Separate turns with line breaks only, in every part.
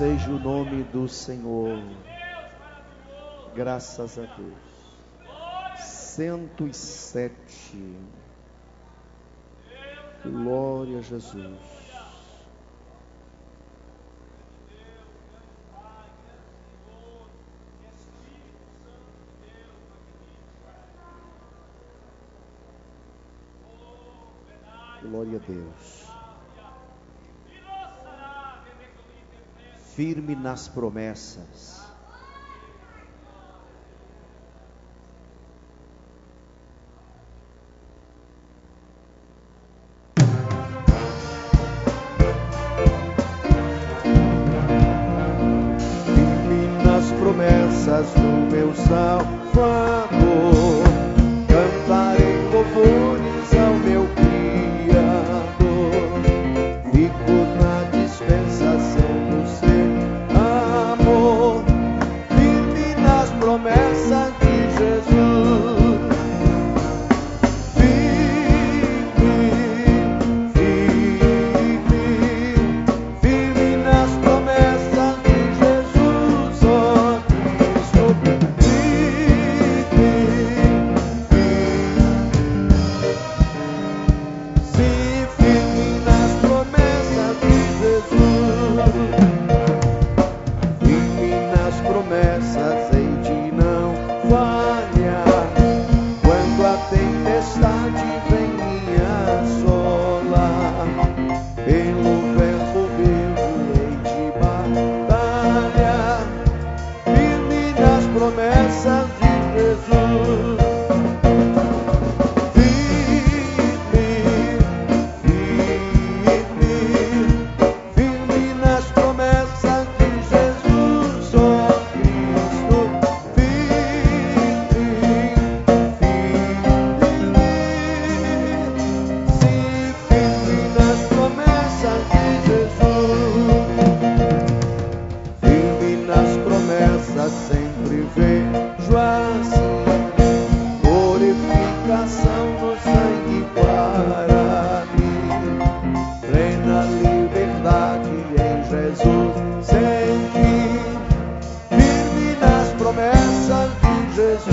seja o nome do Senhor. Graças a Deus. 107. Glória a Jesus. Glória a Deus. Firme nas promessas. Firme nas promessas do meu Salvador. Cantarei louvores ao meu Criador. Fico na dispensação do seu amor, firme nas promessas de Jesus. Firme nas promessas de Jesus, ó Cristo. Firme Jesus, sem fim, firme nas promessas de Jesus.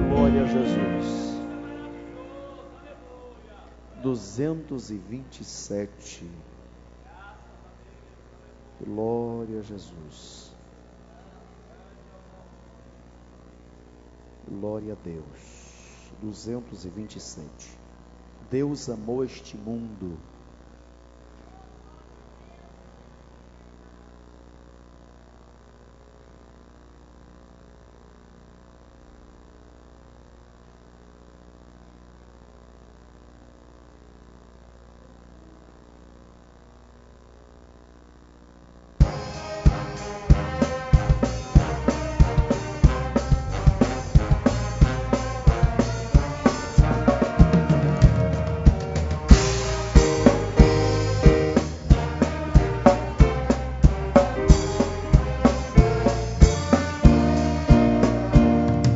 Glória a Jesus. 227. Glória a Jesus. Glória a Deus. 227. Deus amou este mundo.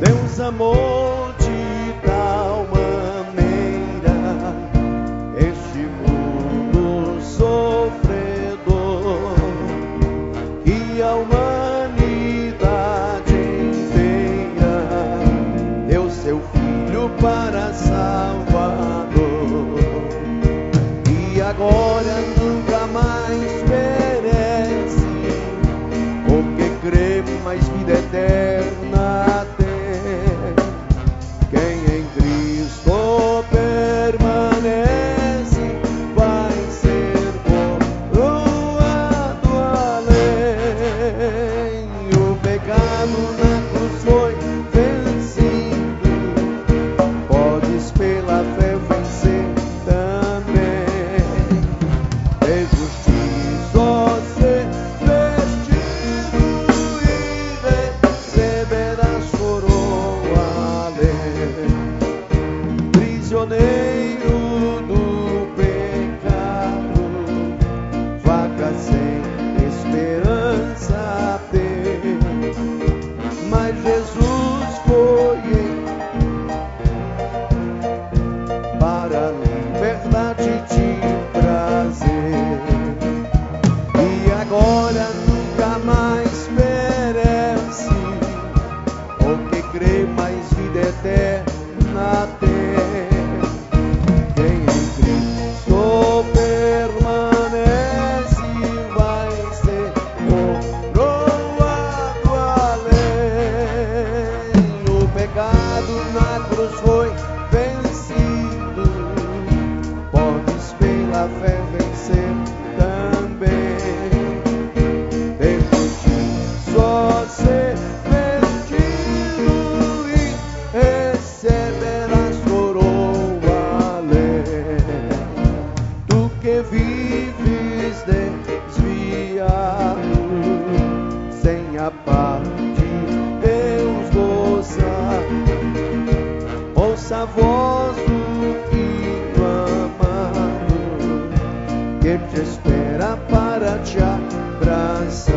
Deus amou de tal maneira este mundo sofredor, que a humanidade inteira deu seu Filho para Salvador, e agora nunca mais perece o que crê, mais vida eterna tem. Quem em Cristo permanece vai ser coroado além. O pecado na cruz foi vencido, podes pela fé vencer também. De justiça ser vestido e receberás coroa além. Prisioneiro do pecado, vaca sem esperança ter, mas Jesus foi para a liberdade te trazer, e agora nunca mais perece o que crê, mais vida eterna tem. Quem em Cristo permanece vai ser coroado além. O pecado na cruz foi vencido, podes pela fé vencer também. De justiça ser vestido e receberás coroa além. Tu que vives desviado, sem a paz de Deus gozar, ouça a voz do Filho amado, que te espera para te abraçar.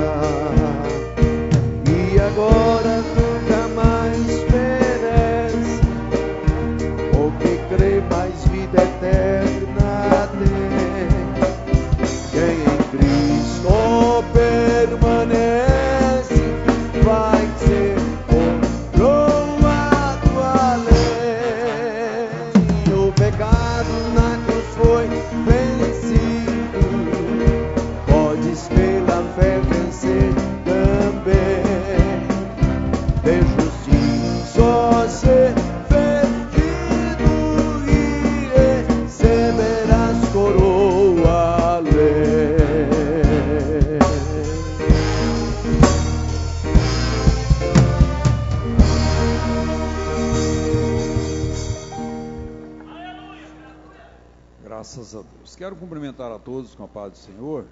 E agora nunca mais perece o que crê, mais vida eterna tem. Quem em Cristo permanece vai ser de justiça, só ser ferido e receberás coroa.
Graças a Deus. Quero cumprimentar a todos com a paz do Senhor.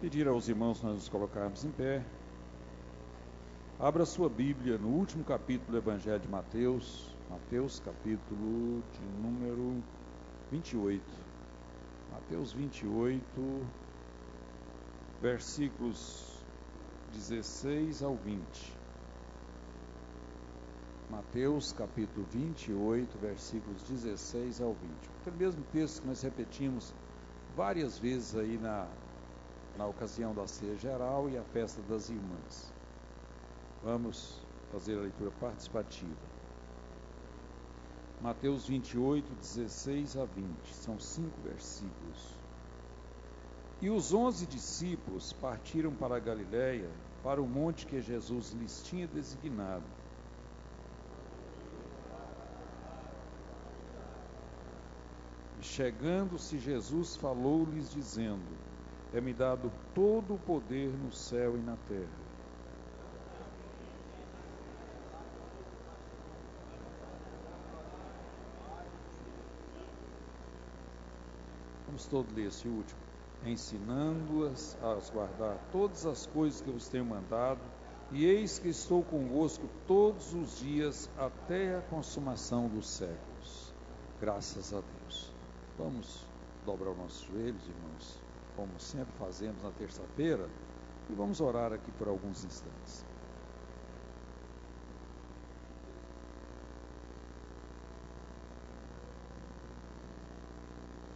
Pedir aos irmãos nós nos colocarmos em pé. Abra sua Bíblia no último capítulo do Evangelho de Mateus. Mateus, capítulo de número 28. Mateus 28, versículos 16 ao 20. Mateus capítulo 28, versículos 16 ao 20. Aquele mesmo texto que nós repetimos várias vezes aí na ocasião da ceia geral e a festa das irmãs. Vamos fazer a leitura participativa. Mateus 28, 16 a 20. São 5 versículos. E os 11 discípulos partiram para a Galiléia, para o monte que Jesus lhes tinha designado. E chegando-se Jesus falou-lhes dizendo: é-me dado todo o poder no céu e na terra. Vamos todos ler esse último. Ensinando-as a guardar todas as coisas que eu vos tenho mandado, e eis que estou convosco todos os dias até a consumação dos séculos. Graças a Deus. Vamos dobrar os nossos joelhos, irmãos, como sempre fazemos na terça-feira, e vamos orar aqui por alguns instantes.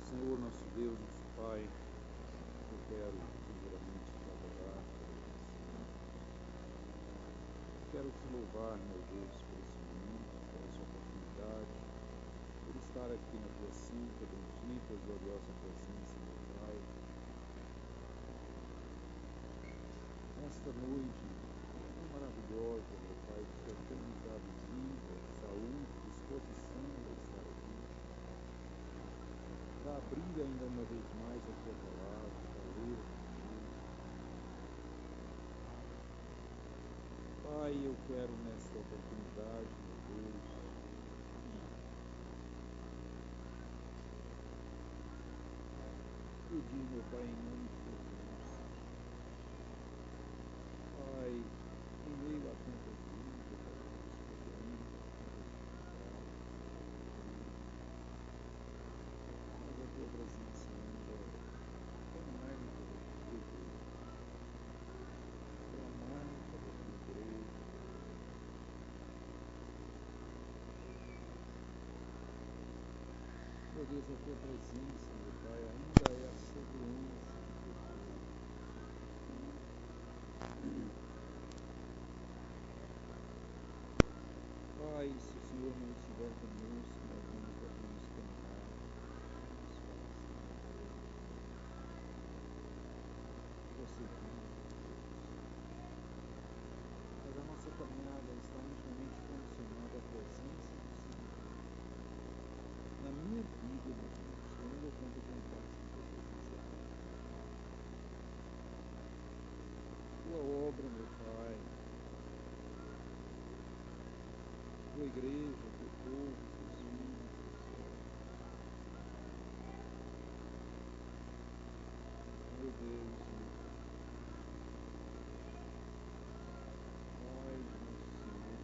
Senhor, nosso Deus, nosso Pai, eu quero primeiramente te adorar, quero te louvar, meu Deus, por esse momento, por essa oportunidade, por estar aqui na tua santa, bendita e gloriosa presença, meu Pai. Esta noite tão maravilhosa, meu Pai, que o Senhor tem nos dado vida, saúde, disposição para estar aqui, para abrir ainda uma vez mais a tua palavra, para ler a tua Deus. Pai, eu quero nesta oportunidade, meu Deus, pedir, meu Pai, em nome de Jesus, Pai, em meio a tanta vida, mas a tua presença ainda tão mais da tua igreja, tão mais da tua igreja. Meu Deus, a tua presença, meu Pai, ainda é a segurança de teu povo. Pai, se o Senhor não estiver conosco, nós não devemos caminhar. Você vive, mas a nossa caminhada está intimamente condicionada à presença do Senhor. Na minha vida, meu Deus, quando eu conto com graça da tua presença, tua obra, meu Pai, tua igreja, teu povo, teus filhos, meu Deus, Pai de nosso Senhor,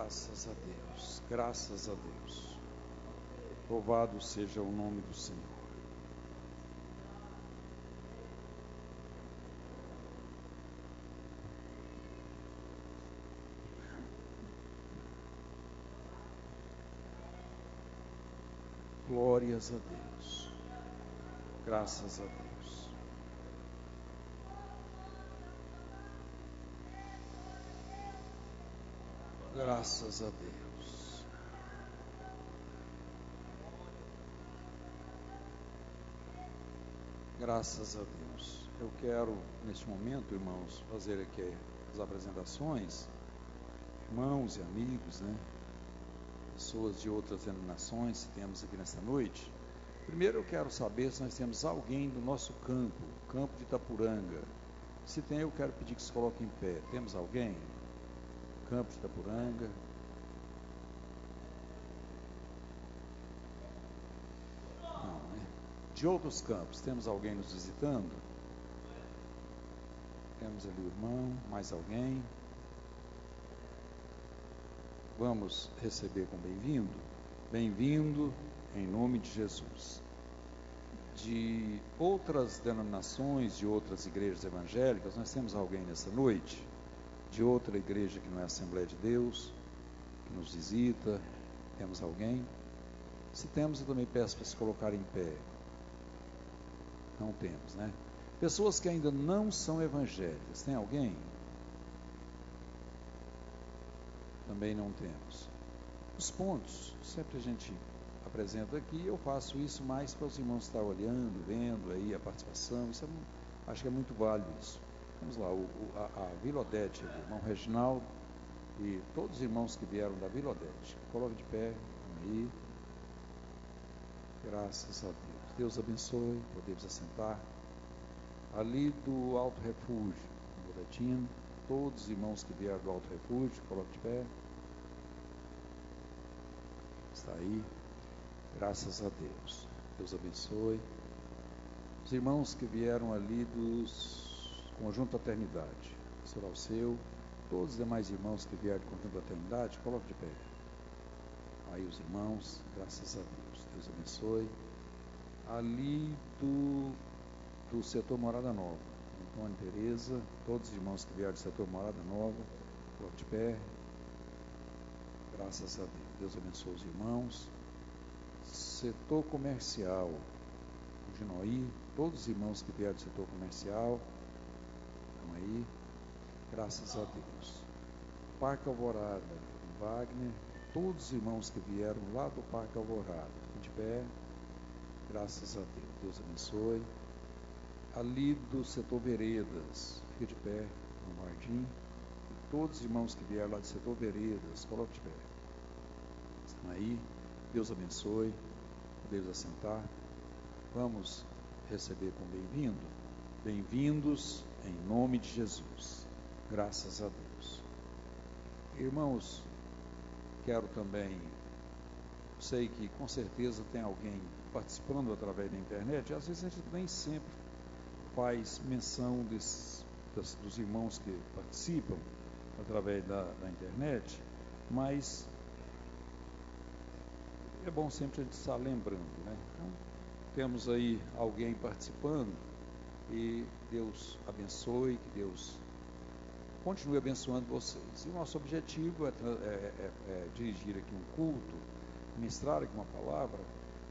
Graças a Deus, graças a Deus. Louvado seja o nome do Senhor. Glórias a Deus. Graças a Deus. Graças a Deus. Graças a Deus. Eu quero, neste momento, irmãos, fazer aqui as apresentações. Irmãos e amigos, né? Pessoas de outras denominações que temos aqui nesta noite. Primeiro eu quero saber se nós temos alguém do nosso campo de Itapuranga. Se tem, eu quero pedir que se coloque em pé. Temos alguém? Campo de Itapuranga. Não, né? De outros campos, temos alguém nos visitando? Temos ali o irmão, mais alguém? Vamos receber com bem-vindo? Bem-vindo em nome de Jesus. De outras denominações, de outras igrejas evangélicas, nós temos alguém nessa noite? De outra igreja que não é a Assembleia de Deus, que nos visita? Temos alguém? Se temos, eu também peço para se colocar em pé. Não temos, né? Pessoas que ainda não são evangélicas, tem alguém? Também não temos. Os pontos, sempre a gente apresenta aqui, eu faço isso mais para os irmãos estar olhando, vendo aí a participação, isso acho que é muito válido isso. Vamos lá, a Vila Odete, o irmão Reginaldo e todos os irmãos que vieram da Vila Odete. Coloque de pé, aí. Graças a Deus. Deus abençoe, podemos assentar. Ali do Alto Refúgio, no boletim, todos os irmãos que vieram do Alto Refúgio, coloque de pé. Está aí. Graças a Deus. Deus abençoe. Os irmãos que vieram ali dos Conjunto Fraternidade. Será o seu. Todos os demais irmãos que vieram do Conjunto Fraternidade, coloque de pé. Aí os irmãos, graças a Deus. Deus abençoe. Ali do setor Morada Nova. Antônio Tereza, todos os irmãos que vieram do setor Morada Nova, coloque de pé. Graças a Deus. Deus abençoe os irmãos. Setor comercial, o Ginoí, todos os irmãos que vieram do setor comercial, estão aí, graças a Deus. Parque Alvorada, Wagner, todos os irmãos que vieram lá do Parque Alvorada, de pé, graças a Deus. Deus abençoe. Ali do setor Veredas, fica de pé, no jardim. E todos os irmãos que vieram lá do setor Veredas, coloque de pé. Estão aí, Deus abençoe. Podemos assentar. Vamos receber com bem-vindo. Bem-vindos em nome de Jesus. Graças a Deus. Irmãos, quero também, sei que com certeza tem alguém participando através da internet, e às vezes a gente nem sempre faz menção dos irmãos que participam através da internet, mas é bom sempre a gente estar lembrando, né? Então, temos aí alguém participando e Deus abençoe, que Deus continue abençoando vocês. E o nosso objetivo é dirigir aqui um culto, ministrar aqui uma palavra,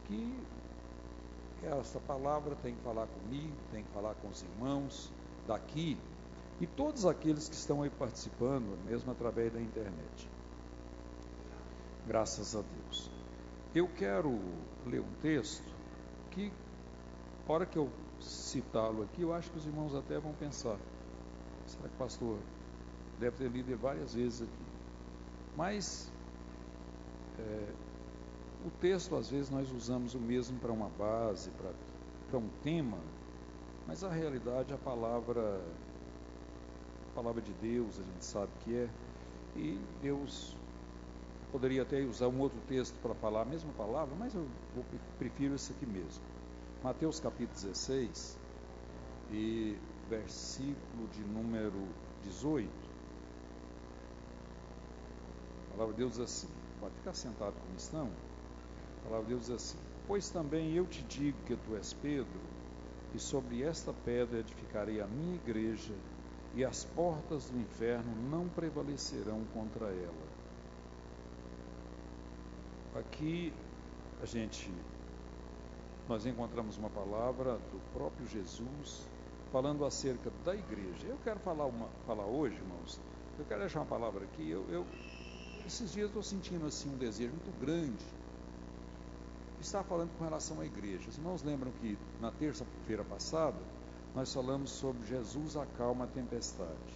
que essa palavra tem que falar comigo, tem que falar com os irmãos daqui e todos aqueles que estão aí participando, mesmo através da internet. Graças a Deus. Eu quero ler um texto que, na hora que eu citá-lo aqui, eu acho que os irmãos até vão pensar, será que o pastor deve ter lido várias vezes aqui? Mas o texto, às vezes, nós usamos o mesmo para uma base, para um tema, mas a realidade, a palavra de Deus, a gente sabe que é, e Deus poderia até usar um outro texto para falar a mesma palavra, mas eu prefiro esse aqui mesmo. Mateus capítulo 16 e versículo de número 18. A palavra de Deus diz assim, pode ficar sentado como estão. A palavra de Deus diz assim: pois também eu te digo que tu és Pedro, e sobre esta pedra edificarei a minha igreja, e as portas do inferno não prevalecerão contra ela. Aqui nós encontramos uma palavra do próprio Jesus falando acerca da igreja. Eu quero falar hoje, irmãos, eu quero deixar uma palavra aqui. Esses dias estou sentindo assim um desejo muito grande de estar falando com relação à igreja. Os irmãos lembram que na terça-feira passada nós falamos sobre Jesus acalma a tempestade.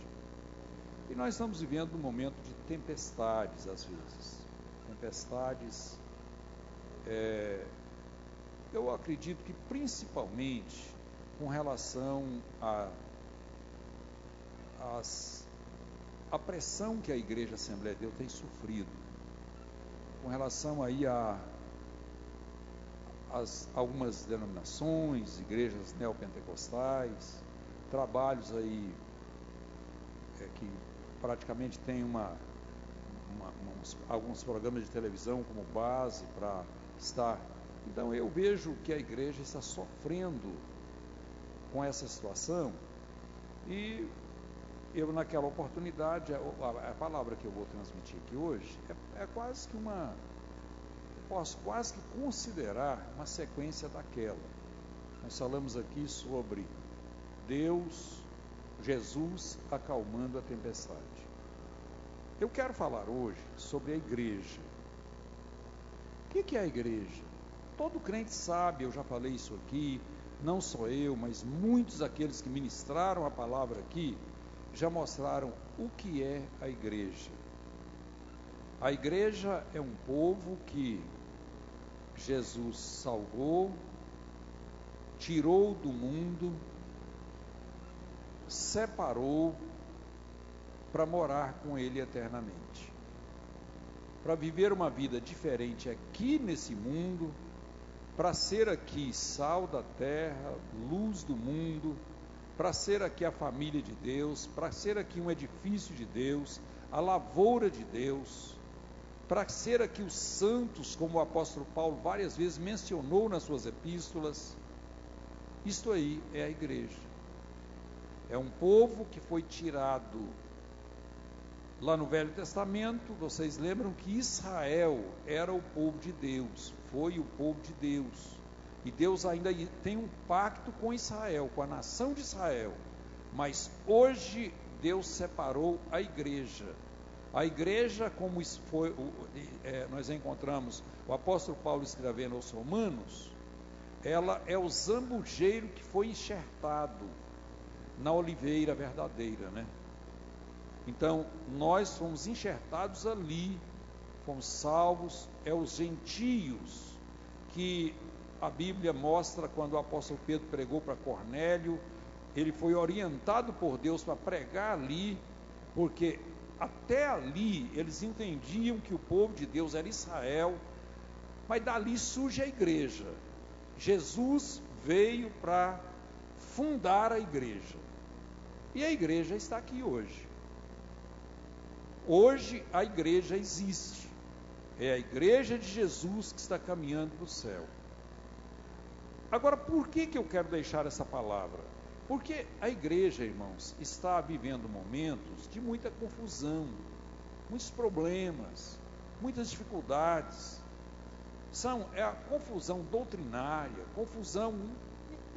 E nós estamos vivendo um momento de tempestades às vezes. Tempestades, eu acredito que principalmente com relação a pressão que a Igreja Assembleia de Deus tem sofrido, com relação aí a algumas denominações, igrejas neopentecostais, trabalhos aí que praticamente tem alguns programas de televisão como base para estar. Então eu vejo que a igreja está sofrendo com essa situação, e eu naquela oportunidade, a palavra que eu vou transmitir aqui hoje é quase que posso quase que considerar uma sequência daquela. Nós falamos aqui sobre Jesus acalmando a tempestade. Eu quero falar hoje sobre a igreja. O que é a igreja? Todo crente sabe, eu já falei isso aqui, não só eu, mas muitos daqueles que ministraram a palavra aqui, já mostraram o que é a igreja. A igreja é um povo que Jesus salvou, tirou do mundo, separou para morar com Ele eternamente, para viver uma vida diferente aqui nesse mundo, para ser aqui sal da terra, luz do mundo, para ser aqui a família de Deus, para ser aqui um edifício de Deus, a lavoura de Deus, para ser aqui os santos, como o apóstolo Paulo várias vezes mencionou nas suas epístolas. Isto aí é a igreja. É um povo que foi tirado lá no Velho Testamento. Vocês lembram que Israel era o povo de Deus, foi o povo de Deus. E Deus ainda tem um pacto com Israel, com a nação de Israel. Mas hoje Deus separou a igreja. A igreja, como isso foi, nós encontramos o apóstolo Paulo escrevendo aos Romanos, ela é o zambujeiro que foi enxertado na oliveira verdadeira, né? Então, nós fomos enxertados ali, fomos salvos. É os gentios que a Bíblia mostra quando o apóstolo Pedro pregou para Cornélio. Ele foi orientado por Deus para pregar ali, porque até ali eles entendiam que o povo de Deus era Israel, mas dali surge a igreja. Jesus veio para fundar a igreja, e a igreja está aqui hoje. Hoje a igreja existe, é a igreja de Jesus que está caminhando para o céu. Agora, por que eu quero deixar essa palavra? Porque a igreja, irmãos, está vivendo momentos de muita confusão, muitos problemas, muitas dificuldades. É a confusão doutrinária, confusão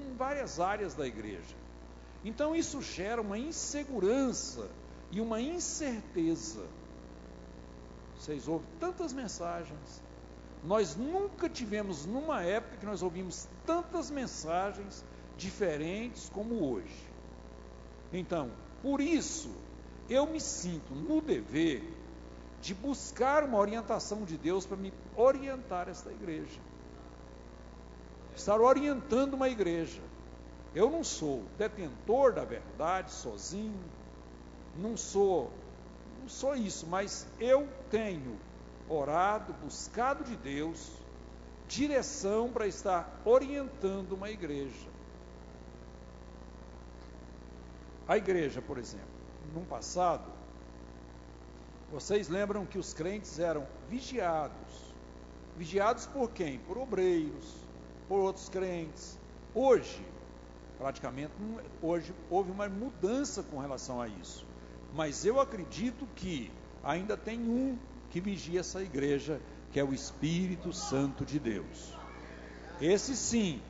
em várias áreas da igreja. Então isso gera uma insegurança e uma incerteza. Vocês ouvem tantas mensagens. Nós nunca tivemos numa época que nós ouvimos tantas mensagens diferentes como hoje. Então, por isso, eu me sinto no dever de buscar uma orientação de Deus para me orientar esta igreja. Estar orientando uma igreja. Eu não sou detentor da verdade sozinho, não sou isso, mas eu tenho orado, buscado de Deus direção para estar orientando uma igreja. A igreja, por exemplo, no passado, vocês lembram que os crentes eram vigiados. Vigiados por quem? Por obreiros, por outros crentes. Hoje, praticamente, hoje houve uma mudança com relação a isso. Mas eu acredito que ainda tem um que vigia essa igreja, que é o Espírito Santo de Deus. Esse sim.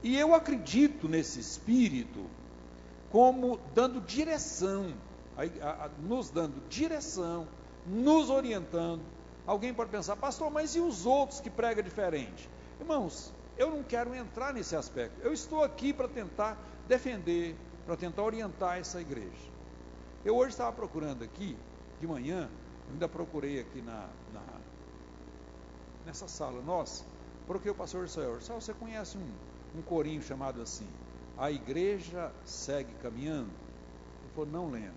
E eu acredito nesse Espírito como dando direção, nos dando direção, nos orientando. Alguém pode pensar, pastor, mas e os outros que pregam diferente? Irmãos, eu não quero entrar nesse aspecto. Eu estou aqui para tentar defender, para tentar orientar essa igreja. Eu hoje estava procurando aqui, de manhã, ainda procurei aqui nessa sala nossa, procurei o pastor Israel. Você conhece um corinho chamado assim, a igreja segue caminhando? Ele falou, não lembro.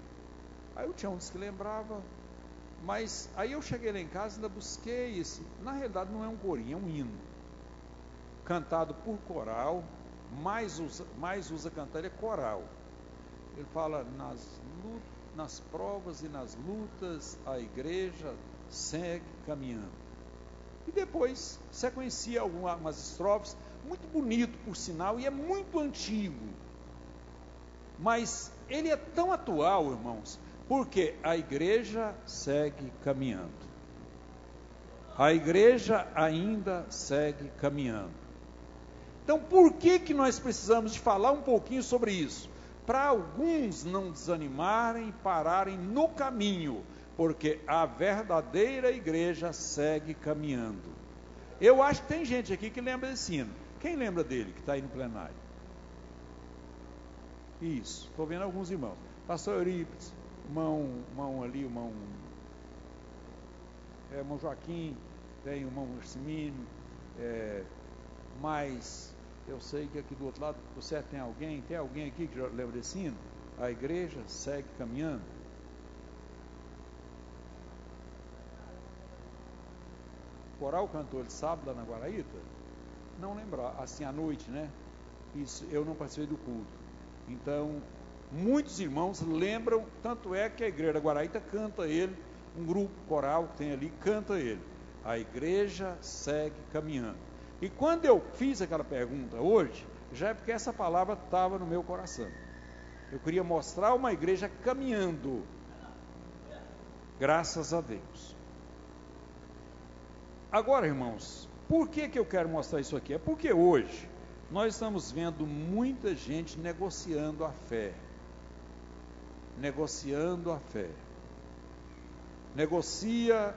Aí o Tião disse que lembrava, mas aí eu cheguei lá em casa e ainda busquei esse. Na realidade não é um corinho, é um hino, cantado por coral, mais usa cantar, ele é coral. Ele fala, nas provas e nas lutas, a igreja segue caminhando. E depois sequencia algumas estrofes, muito bonito por sinal, e é muito antigo. Mas ele é tão atual, irmãos, porque a igreja segue caminhando. A igreja ainda segue caminhando. Então, por que nós precisamos de falar um pouquinho sobre isso? Para alguns não desanimarem e pararem no caminho, porque a verdadeira igreja segue caminhando. Eu acho que tem gente aqui que lembra desse hino. Quem lembra dele, que está aí no plenário? Isso, estou vendo alguns irmãos. Pastor Eurípides, irmão Joaquim, tem o irmão Marcimínio, mas eu sei que aqui do outro lado, você tem alguém aqui que já lembra desse hino? A igreja segue caminhando. O coral cantor de sábado lá na Guaraíta? Não lembrar, assim à noite, né? Isso, eu não participei do culto. Então, muitos irmãos lembram, tanto é que a igreja da Guaraíta canta ele, um grupo coral que tem ali, canta ele. A igreja segue caminhando. E quando eu fiz aquela pergunta hoje, já é porque essa palavra estava no meu coração. Eu queria mostrar uma igreja caminhando. Graças a Deus. Agora, irmãos, por que eu quero mostrar isso aqui? É porque hoje nós estamos vendo muita gente negociando a fé. Negociando a fé. Negocia.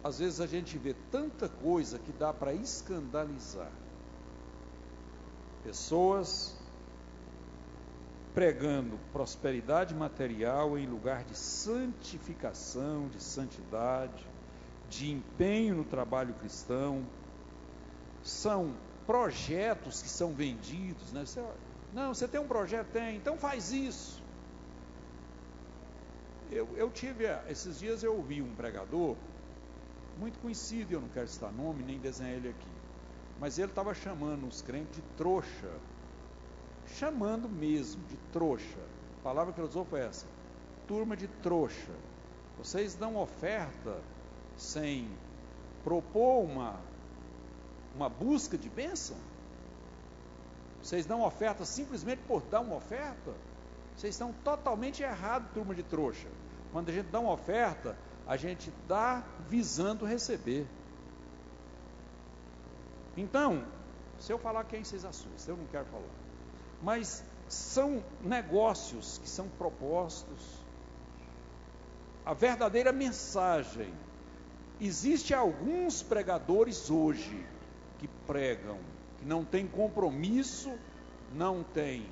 Às vezes a gente vê tanta coisa que dá para escandalizar. Pessoas pregando prosperidade material em lugar de santificação, de santidade, de empenho no trabalho cristão. São projetos que são vendidos, né? Você tem um projeto? Tem, então faz isso. Esses dias eu ouvi um pregador, muito conhecido, eu não quero citar nome, nem desenhar ele aqui, mas ele estava chamando os crentes de trouxa, chamando mesmo de trouxa. A palavra que ele usou foi essa: turma de trouxa. Vocês dão oferta sem propor uma busca de bênção? Vocês dão oferta simplesmente por dar uma oferta? Vocês estão totalmente errados, turma de trouxa. Quando a gente dá uma oferta, a gente dá visando receber. Então, se eu falar quem vocês assustam, eu não quero falar. Mas são negócios que são propostos. A verdadeira mensagem. Existem alguns pregadores hoje que pregam, que não tem compromisso, não tem,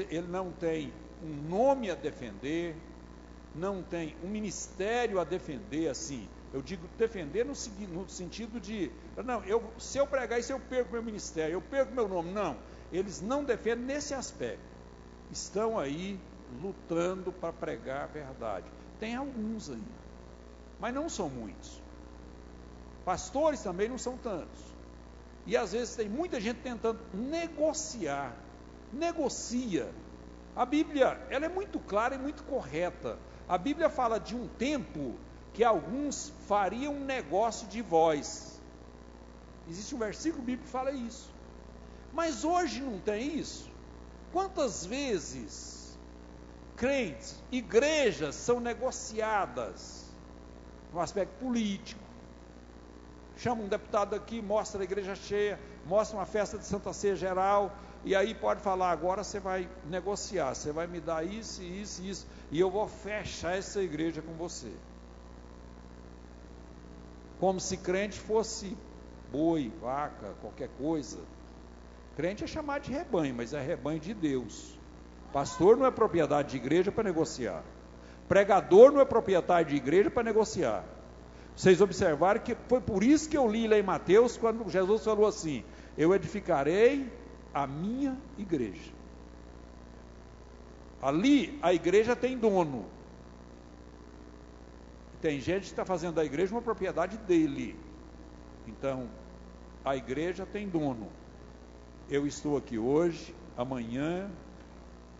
ele não tem um nome a defender, não tem um ministério a defender, assim. Eu digo defender no sentido de, não, se eu pregar isso, eu perco meu ministério, eu perco meu nome. Não, eles não defendem nesse aspecto. Estão aí lutando para pregar a verdade. Tem alguns ainda, mas não são muitos. Pastores também não são tantos. E às vezes tem muita gente tentando negociar. Negocia. A Bíblia, ela é muito clara e muito correta. A Bíblia fala de um tempo que alguns fariam um negócio de vós. Existe um versículo bíblico que fala isso. Mas hoje não tem isso. Quantas vezes crentes, igrejas são negociadas no aspecto político? Chama um deputado aqui, mostra a igreja cheia, mostra uma festa de Santa Ceia geral, e aí pode falar: agora você vai negociar, você vai me dar isso, isso, isso, e eu vou fechar essa igreja com você. Como se crente fosse boi, vaca, qualquer coisa. Crente é chamado de rebanho, mas é rebanho de Deus. Pastor não é propriedade de igreja para negociar. Pregador não é proprietário de igreja para negociar. Vocês observaram que foi por isso que eu li lá em Mateus, quando Jesus falou assim: eu edificarei a minha igreja. Ali a igreja tem dono. Tem gente que está fazendo da igreja uma propriedade dele. Então, a igreja tem dono. Eu estou aqui hoje, amanhã,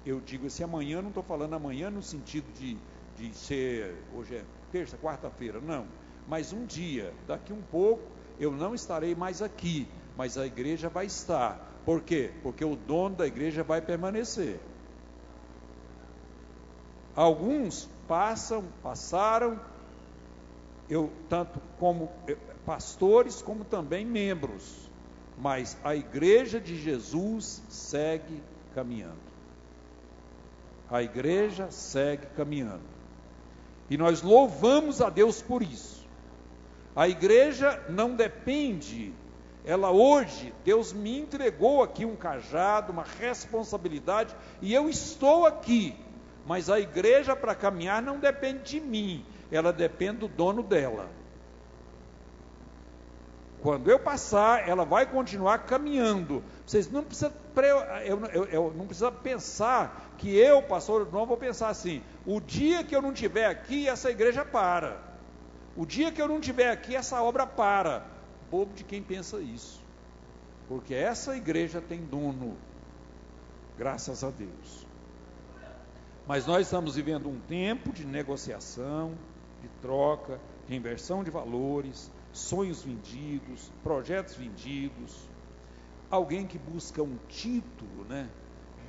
eu digo assim, amanhã, não estou falando amanhã no sentido de ser, hoje é terça, quarta-feira, não. Mas um dia, daqui um pouco, eu não estarei mais aqui, mas a igreja vai estar. Por quê? Porque o dono da igreja vai permanecer. Alguns passaram, tanto como pastores, como também membros, mas a igreja de Jesus segue caminhando. A igreja segue caminhando. E nós louvamos a Deus por isso. A igreja não depende, ela hoje, Deus me entregou aqui um cajado, uma responsabilidade, e eu estou aqui, mas a igreja para caminhar não depende de mim, ela depende do dono dela. Quando eu passar, ela vai continuar caminhando. Vocês não precisam, eu não preciso pensar que eu, pastor, não vou pensar assim: o dia que eu não estiver aqui, essa igreja para. O dia que eu não estiver aqui, essa obra para. Bobo de quem pensa isso. porque essa igreja tem dono, graças a Deus. Mas nós estamos vivendo um tempo de negociação, de troca, de inversão de valores, sonhos vendidos, projetos vendidos, alguém que busca um título, né?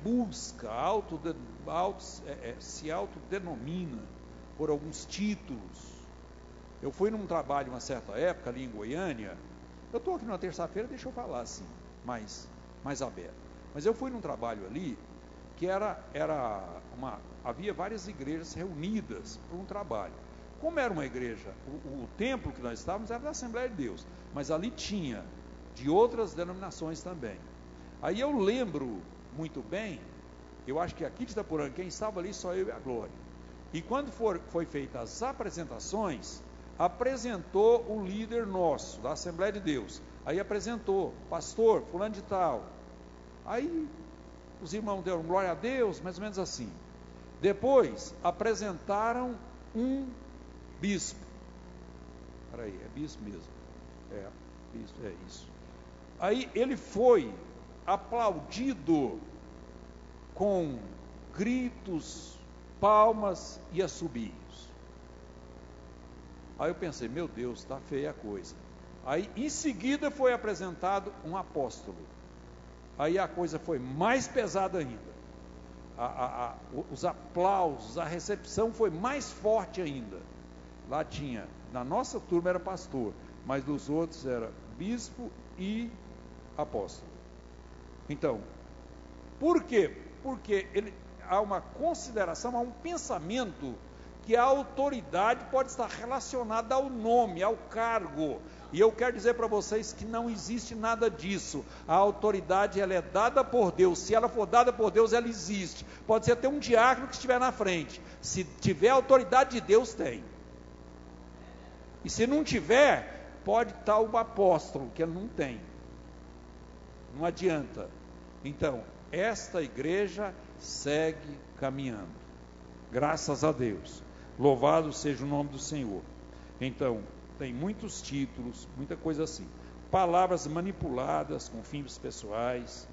Busca, se autodenomina por alguns títulos. Eu fui num trabalho uma certa época ali em Goiânia, eu estou aqui numa terça-feira, deixa eu falar assim, mais aberto. Mas eu fui num trabalho ali, que havia várias igrejas reunidas para um trabalho. Como era uma igreja, o templo que nós estávamos era da Assembleia de Deus, mas ali tinha de outras denominações também. Aí eu lembro muito bem, eu acho que aqui de Itaporã, quem estava ali só eu e a Glória. E quando foi feitas as apresentações, apresentou o líder nosso, da Assembleia de Deus. Aí apresentou, pastor, fulano de tal. Aí os irmãos deram glória a Deus, mais ou menos assim. Depois apresentaram um bispo. Peraí, é bispo mesmo. Bispo, é isso. Aí ele foi aplaudido com gritos, palmas e assobios. Aí eu pensei, meu Deus, está feia a coisa. Aí em seguida foi apresentado um apóstolo. Aí a coisa foi mais pesada ainda. Os aplausos, a recepção foi mais forte ainda. Lá tinha, na nossa turma era pastor, mas dos outros era bispo e apóstolo. Então, por quê? Porque há uma consideração, há um pensamento que a autoridade pode estar relacionada ao nome, ao cargo. E eu quero dizer para vocês que não existe nada disso. A autoridade, ela é dada por Deus. Se ela for dada por Deus, ela existe. Pode ser até um diácono que estiver na frente. Se tiver a autoridade de Deus, tem. E se não tiver, pode estar o apóstolo, que ele não tem. Não adianta. Então, esta igreja segue caminhando. Graças a Deus. Louvado seja o nome do Senhor. Então, tem muitos títulos, muita coisa assim. Palavras manipuladas com fins pessoais.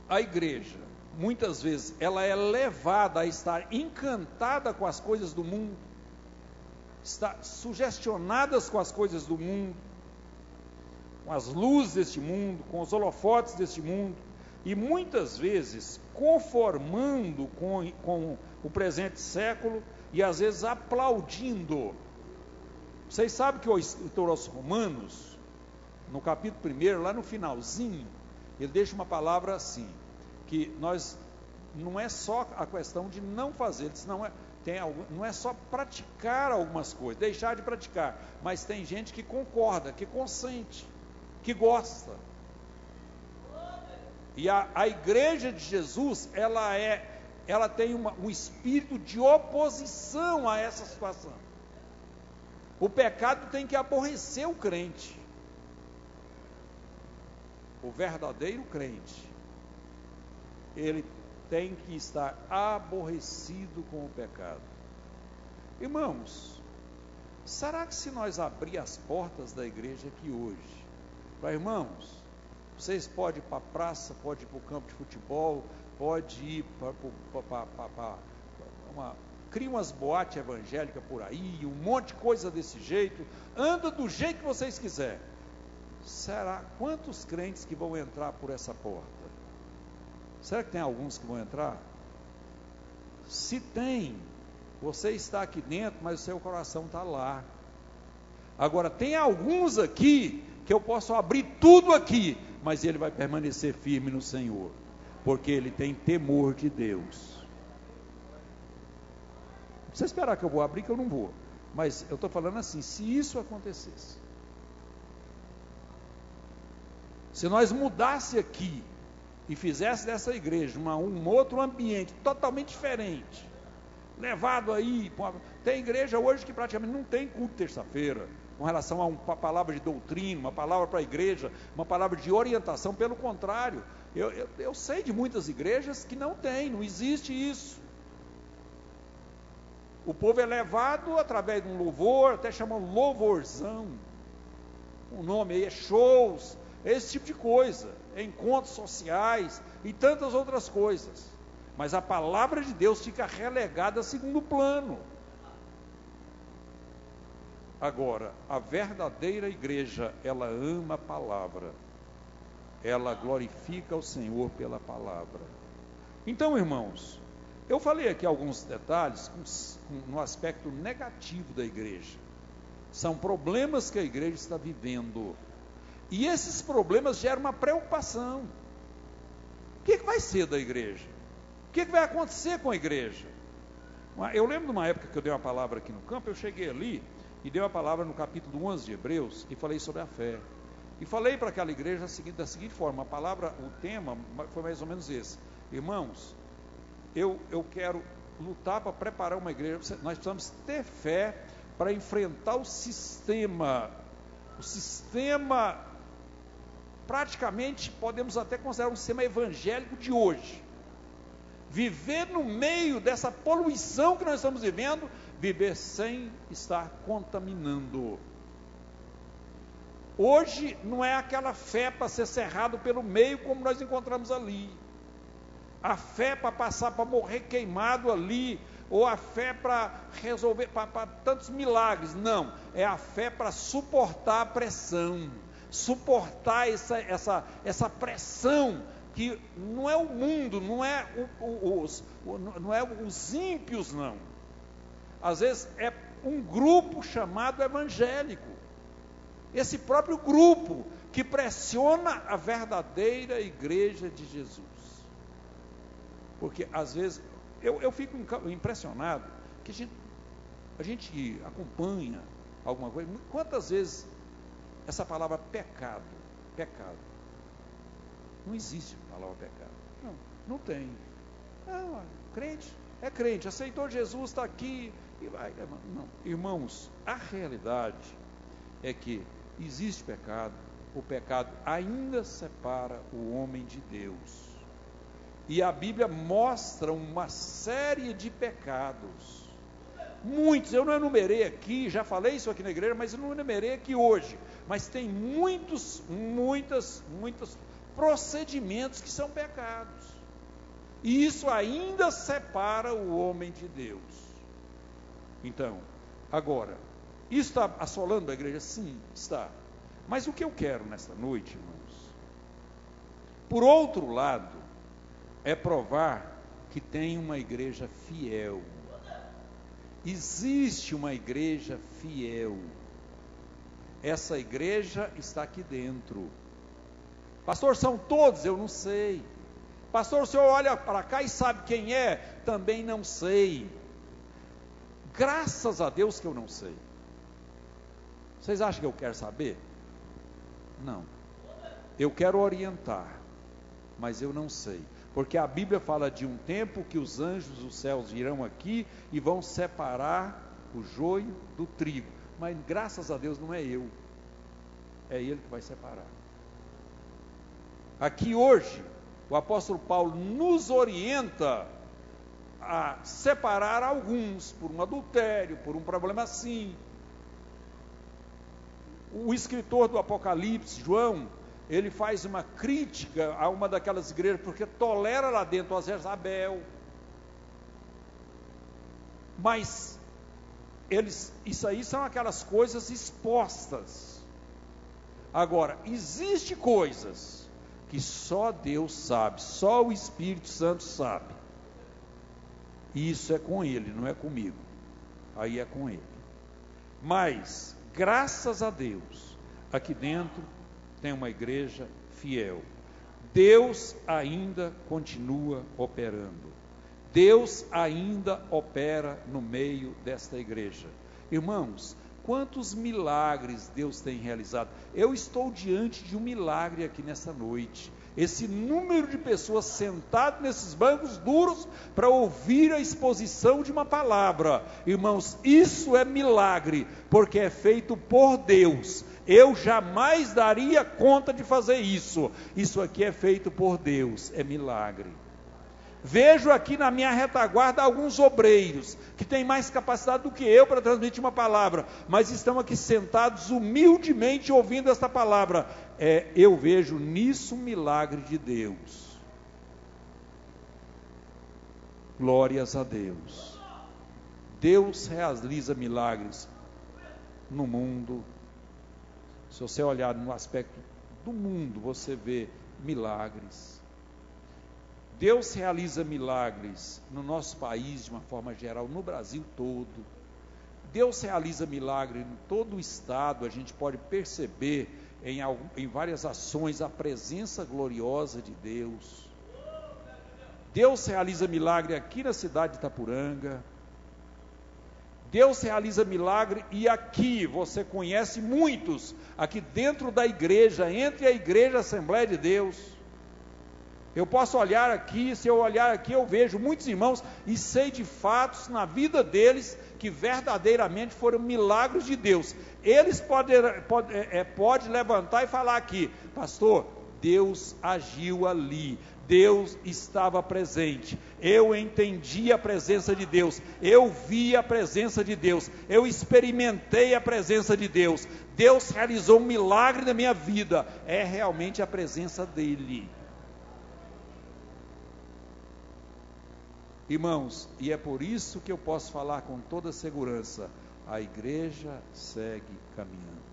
A igreja, muitas vezes, ela é levada a estar encantada com as coisas do mundo, está sugestionadas com as coisas do mundo, com as luzes deste mundo, com os holofotes deste mundo, e muitas vezes conformando com o presente século, e às vezes aplaudindo. Vocês sabem que o escritor aos Romanos, no capítulo 1, lá no finalzinho, ele deixa uma palavra assim, que não é só a questão de não fazer, não é só praticar algumas coisas, deixar de praticar, mas tem gente que concorda, que consente, que gosta. E a igreja de Jesus, ela tem um espírito de oposição a essa situação. O pecado tem que aborrecer o crente. O verdadeiro crente, ele tem que estar aborrecido com o pecado. Irmãos, será que se nós abrir as portas da igreja aqui hoje, para irmãos, vocês podem ir para a praça, podem ir para o campo de futebol, pode ir cria umas boates evangélicas por aí, um monte de coisa desse jeito, anda do jeito que vocês quiserem. Será quantos crentes que vão entrar por essa porta? Será que tem alguns que vão entrar? Se tem, você está aqui dentro, mas o seu coração está lá. Agora, tem alguns aqui que eu posso abrir tudo aqui, mas ele vai permanecer firme no Senhor, porque ele tem temor de Deus. Não precisa esperar que eu vou abrir, que eu não vou, mas eu estou falando assim, se isso acontecesse, se nós mudasse aqui e fizesse dessa igreja um outro ambiente totalmente diferente, levado aí, tem igreja hoje que praticamente não tem culto terça-feira, com relação a uma palavra de doutrina, uma palavra para a igreja, uma palavra de orientação. Pelo contrário, eu sei de muitas igrejas que não existe isso. O povo é levado através de um louvor, até chamam louvorzão, o nome aí é shows, é esse tipo de coisa, é encontros sociais e tantas outras coisas. Mas a palavra de Deus fica relegada a segundo plano. Agora, a verdadeira igreja, ela ama a palavra, ela glorifica o Senhor pela palavra. Então, irmãos, eu falei aqui alguns detalhes no aspecto negativo da igreja. São problemas que a igreja está vivendo. E esses problemas geram uma preocupação. O que vai ser da igreja? O que vai acontecer com a igreja? Eu lembro de uma época que eu dei uma palavra aqui no campo, eu cheguei ali e dei uma palavra no capítulo 11 de Hebreus e falei sobre a fé. E falei para aquela igreja da seguinte forma, o tema foi mais ou menos esse. Irmãos, eu quero lutar para preparar uma igreja, nós precisamos ter fé para enfrentar o sistema praticamente podemos até considerar um sistema evangélico de hoje. Viver no meio dessa poluição que nós estamos vivendo, viver sem estar contaminando. Hoje não é aquela fé para ser cerrado pelo meio como nós encontramos ali. A fé para passar, para morrer queimado ali, ou a fé para resolver, para tantos milagres. Não, é a fé para suportar a pressão, suportar essa pressão, que não é o mundo, não é os ímpios, não. Às vezes é um grupo chamado evangélico, esse próprio grupo que pressiona a verdadeira igreja de Jesus. Porque às vezes eu fico impressionado que a gente acompanha alguma coisa. Quantas vezes essa palavra pecado, não existe a palavra pecado. Não tem. Crente é crente, aceitou Jesus, está aqui e vai. Não, irmãos, a realidade é que existe pecado. O pecado ainda separa o homem de Deus. E a Bíblia mostra uma série de pecados. Muitos, eu não enumerei aqui, já falei isso aqui na igreja, mas eu não enumerei aqui hoje. Mas tem muitos procedimentos que são pecados. E isso ainda separa o homem de Deus. Então, agora, isso está assolando a igreja? Sim, está. Mas o que eu quero nesta noite, irmãos, por outro lado, é provar que tem uma igreja fiel. Existe uma igreja fiel. Essa igreja está aqui dentro. Pastor, são todos? Eu não sei. Pastor, o senhor olha para cá e sabe quem é? Também não sei. Graças a Deus que eu não sei. Vocês acham que eu quero saber? Não. Eu quero orientar, mas eu não sei. Porque a Bíblia fala de um tempo que os anjos dos céus virão aqui e vão separar o joio do trigo. Mas graças a Deus não é eu. É Ele que vai separar. Aqui hoje, o apóstolo Paulo nos orienta a separar alguns por um adultério, por um problema assim. O escritor do Apocalipse, João, ele faz uma crítica a uma daquelas igrejas, porque tolera lá dentro a Jezabel. Mas isso aí são aquelas coisas expostas. Agora, existem coisas que só Deus sabe, só o Espírito Santo sabe. E isso é com Ele, não é comigo. Aí é com Ele. Mas, graças a Deus, aqui dentro tem uma igreja fiel. Deus ainda continua operando. Deus ainda opera no meio desta igreja. Irmãos, quantos milagres Deus tem realizado. Eu estou diante de um milagre aqui nessa noite. Esse número de pessoas sentadas nesses bancos duros para ouvir a exposição de uma palavra. Irmãos, isso é milagre, porque é feito por Deus. Eu jamais daria conta de fazer isso. Isso aqui é feito por Deus, é milagre. Vejo aqui na minha retaguarda alguns obreiros, que têm mais capacidade do que eu para transmitir uma palavra, mas estão aqui sentados humildemente ouvindo esta palavra. Eu vejo nisso um milagre de Deus. Glórias a Deus. Deus realiza milagres no mundo. Se você olhar no aspecto do mundo, você vê milagres. Deus realiza milagres no nosso país de uma forma geral, no Brasil todo. Deus realiza milagre em todo o estado. A gente pode perceber em várias ações a presença gloriosa de Deus. Deus realiza milagre aqui na cidade de Itapuranga. Deus realiza milagre, e aqui você conhece muitos, aqui dentro da igreja, entre a igreja e a Assembleia de Deus. Eu posso olhar aqui, se eu olhar aqui eu vejo muitos irmãos, e sei de fatos na vida deles, que verdadeiramente foram milagres de Deus. Eles podem levantar e falar aqui: pastor, Deus agiu ali, Deus estava presente, eu entendi a presença de Deus, eu vi a presença de Deus, eu experimentei a presença de Deus, Deus realizou um milagre na minha vida. É realmente a presença dEle. Irmãos, e é por isso que eu posso falar com toda segurança: a igreja segue caminhando.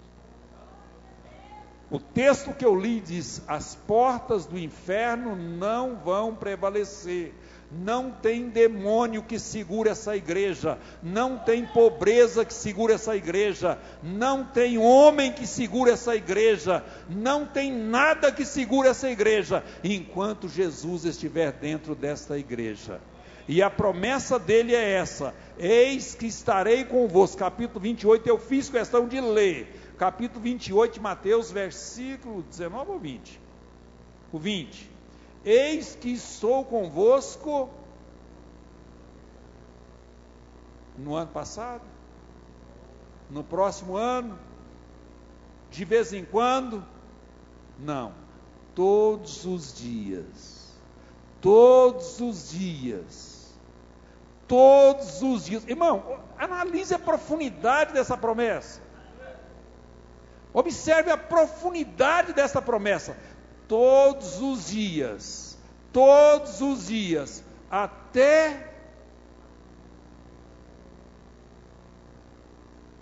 O texto que eu li diz: as portas do inferno não vão prevalecer. Não tem demônio que segure essa igreja, não tem pobreza que segure essa igreja, não tem homem que segure essa igreja, não tem nada que segure essa igreja, enquanto Jesus estiver dentro desta igreja. E a promessa dele é essa: eis que estarei convosco. Capítulo 28, eu fiz questão de ler. Capítulo 28 de Mateus, versículo 19 ou 20? O 20. Eis que sou convosco no ano passado, no próximo ano, de vez em quando. Não, todos os dias. Todos os dias. Todos os dias. Irmão, analise a profundidade dessa promessa. Observe a profundidade dessa promessa. Todos os dias, até.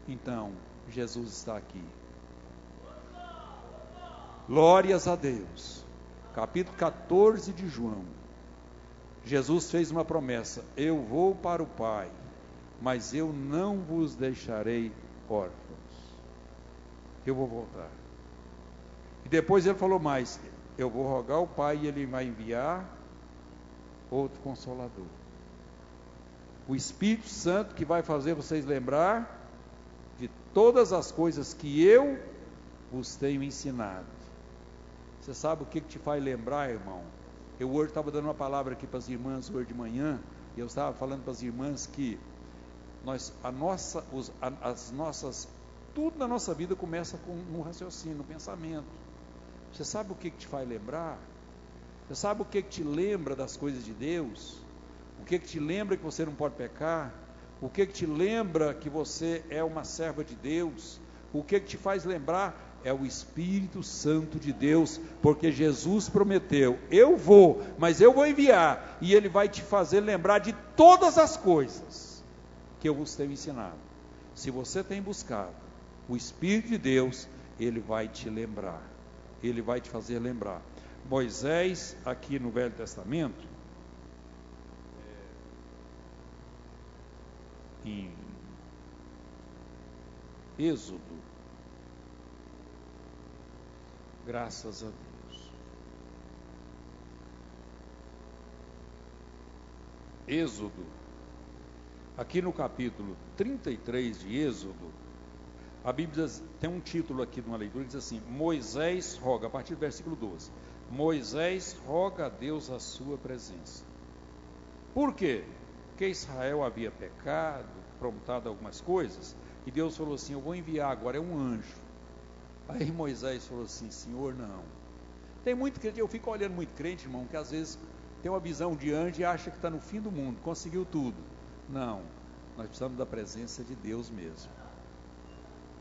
Então, Jesus está aqui. Glórias a Deus. Capítulo 14 de João. Jesus fez uma promessa: eu vou para o Pai, mas eu não vos deixarei órfãos. Eu vou voltar. E depois ele falou mais: eu vou rogar ao Pai e Ele vai enviar outro Consolador, o Espírito Santo, que vai fazer vocês lembrar de todas as coisas que eu vos tenho ensinado. Você sabe o que te faz lembrar, irmão? Eu hoje estava dando uma palavra aqui para as irmãs hoje de manhã, e eu estava falando para as irmãs que tudo na nossa vida começa com um raciocínio, um pensamento. Você sabe o que te faz lembrar? Você sabe o que te lembra das coisas de Deus? O que te lembra que você não pode pecar? O que te lembra que você é uma serva de Deus? O que te faz lembrar? É o Espírito Santo de Deus, porque Jesus prometeu: eu vou, mas eu vou enviar, e Ele vai te fazer lembrar de todas as coisas que eu vos tenho ensinado. Se você tem buscado o Espírito de Deus, Ele vai te lembrar, Ele vai te fazer lembrar. Moisés, aqui no Velho Testamento, em Êxodo, graças a Deus, Êxodo, aqui no capítulo 33 de Êxodo, a Bíblia tem um título aqui de uma leitura que diz assim: Moisés roga, a partir do versículo 12, Moisés roga a Deus a sua presença. Por quê? Porque Israel havia pecado, aprontado algumas coisas, e Deus falou assim: eu vou enviar agora um anjo. Aí Moisés falou assim: Senhor, não. Tem muito crente, eu fico olhando muito crente, irmão, que às vezes tem uma visão de anjo e acha que está no fim do mundo, conseguiu tudo. Não, nós precisamos da presença de Deus mesmo.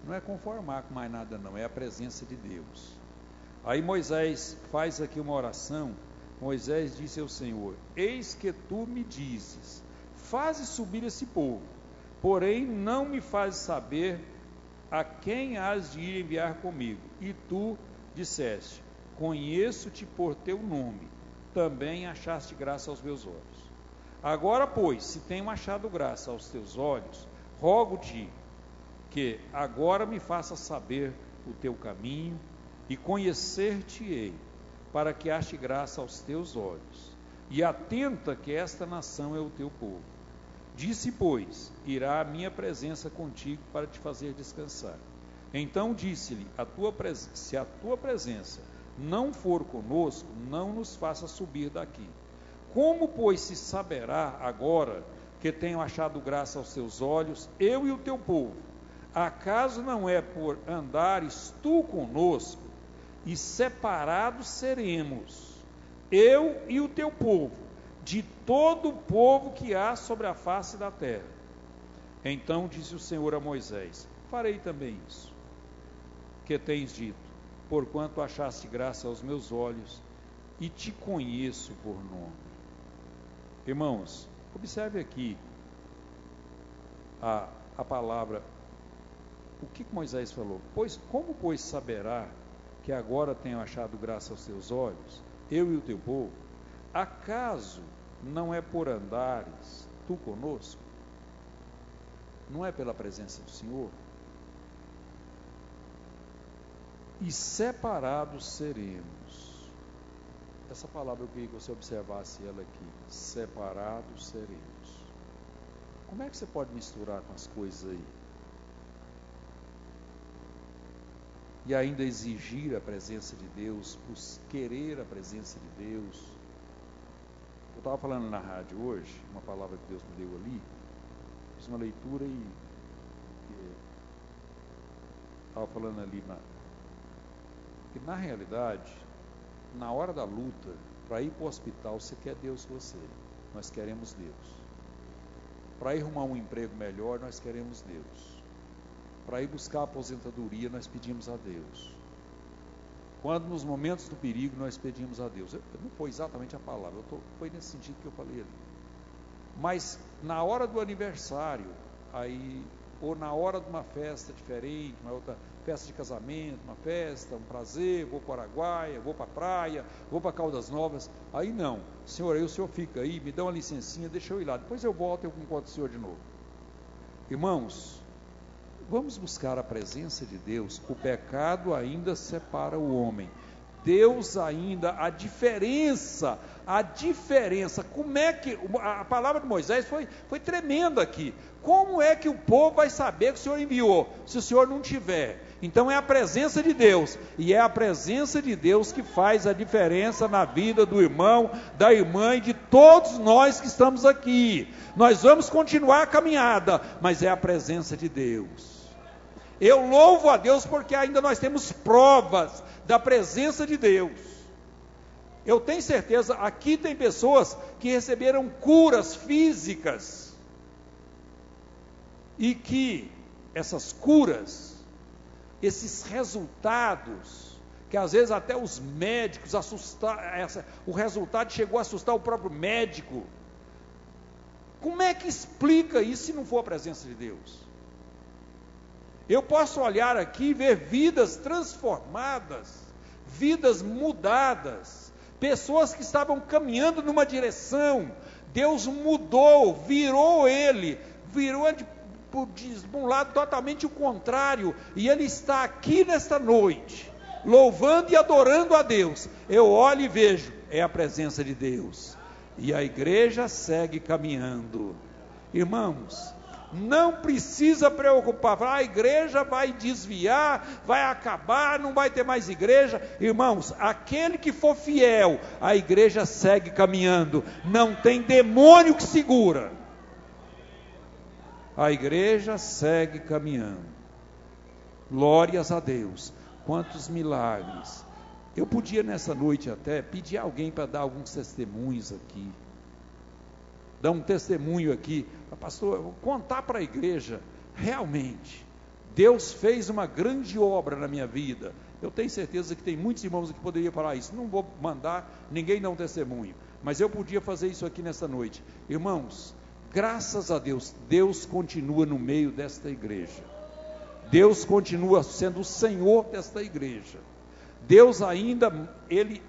Não é conformar com mais nada não, é a presença de Deus. Aí Moisés faz aqui uma oração. Moisés disse ao Senhor: eis que tu me dizes, faze subir esse povo, porém não me fazes saber a quem has de ir enviar comigo. E tu disseste: conheço-te por teu nome, também achaste graça aos meus olhos. Agora, pois, se tenho achado graça aos teus olhos, rogo-te que agora me faças saber o teu caminho e conhecer-te-ei, para que ache graça aos teus olhos. E atenta que esta nação é o teu povo. Disse, pois, irá a minha presença contigo para te fazer descansar. Então disse-lhe: se a tua presença não for conosco, não nos faça subir daqui. Como, pois, se saberá agora que tenho achado graça aos teus olhos, eu e o teu povo? Acaso não é por andares tu conosco, e separados seremos, eu e o teu povo, de todo o povo que há sobre a face da terra? Então disse o Senhor a Moisés: farei também isso, que tens dito, porquanto achaste graça aos meus olhos, e te conheço por nome. Irmãos, observe aqui a palavra. O que Moisés falou? Como, pois, saberá que agora tenho achado graça aos teus olhos, eu e o teu povo? Acaso não é por andares tu conosco? Não é pela presença do Senhor? E separados seremos. Essa palavra eu queria que você observasse ela aqui. Separados seremos. Como é que você pode misturar com as coisas aí? E ainda exigir a presença de Deus, querer a presença de Deus. Eu estava falando na rádio hoje, uma palavra que Deus me deu ali, fiz uma leitura e estava falando ali que na realidade, na hora da luta, para ir para o hospital, você quer Deus com você, nós queremos Deus. Para ir arrumar um emprego melhor, nós queremos Deus. Para ir buscar a aposentadoria, nós pedimos a Deus. Quando nos momentos do perigo, nós pedimos a Deus. Não foi exatamente a palavra, foi nesse sentido que eu falei ali. Mas na hora do aniversário, ou na hora de uma festa diferente, uma outra festa de casamento, uma festa, um prazer, vou para o Araguaia, vou para a praia, vou para Caldas Novas, aí não. Senhor, aí o senhor fica aí, me dá uma licencinha, deixa eu ir lá, depois eu volto e eu encontro o senhor de novo. Irmãos, vamos buscar a presença de Deus. O pecado ainda separa o homem. Deus ainda, a diferença, como é que, a palavra de Moisés foi tremenda aqui. Como é que o povo vai saber que o Senhor enviou, se o Senhor não tiver? Então é a presença de Deus, e é a presença de Deus que faz a diferença na vida do irmão, da irmã e de todos nós que estamos aqui. Nós vamos continuar a caminhada, mas é a presença de Deus. Eu louvo a Deus porque ainda nós temos provas da presença de Deus. Eu tenho certeza, aqui tem pessoas que receberam curas físicas, e que essas curas, esses resultados, que às vezes até os médicos o resultado chegou a assustar o próprio médico. Como é que explica isso se não for a presença de Deus? Eu posso olhar aqui e ver vidas transformadas, vidas mudadas, pessoas que estavam caminhando numa direção, Deus mudou, virou de um lado totalmente o contrário, e ele está aqui nesta noite, louvando e adorando a Deus. Eu olho e vejo, é a presença de Deus, e a igreja segue caminhando. Irmãos, não precisa preocupar, a igreja vai desviar, vai acabar, não vai ter mais igreja. Irmãos, aquele que for fiel, a igreja segue caminhando, não tem demônio que segura. A igreja segue caminhando. Glórias a Deus. Quantos milagres. Eu podia nessa noite até pedir a alguém para dar alguns testemunhos aqui, dar um testemunho aqui, pastor, eu vou contar para a igreja, realmente, Deus fez uma grande obra na minha vida. Eu tenho certeza que tem muitos irmãos que poderiam falar isso, não vou mandar ninguém dar um testemunho, mas eu podia fazer isso aqui nessa noite. Irmãos, graças a Deus, Deus continua no meio desta igreja, Deus continua sendo o Senhor desta igreja, Deus ainda, Ele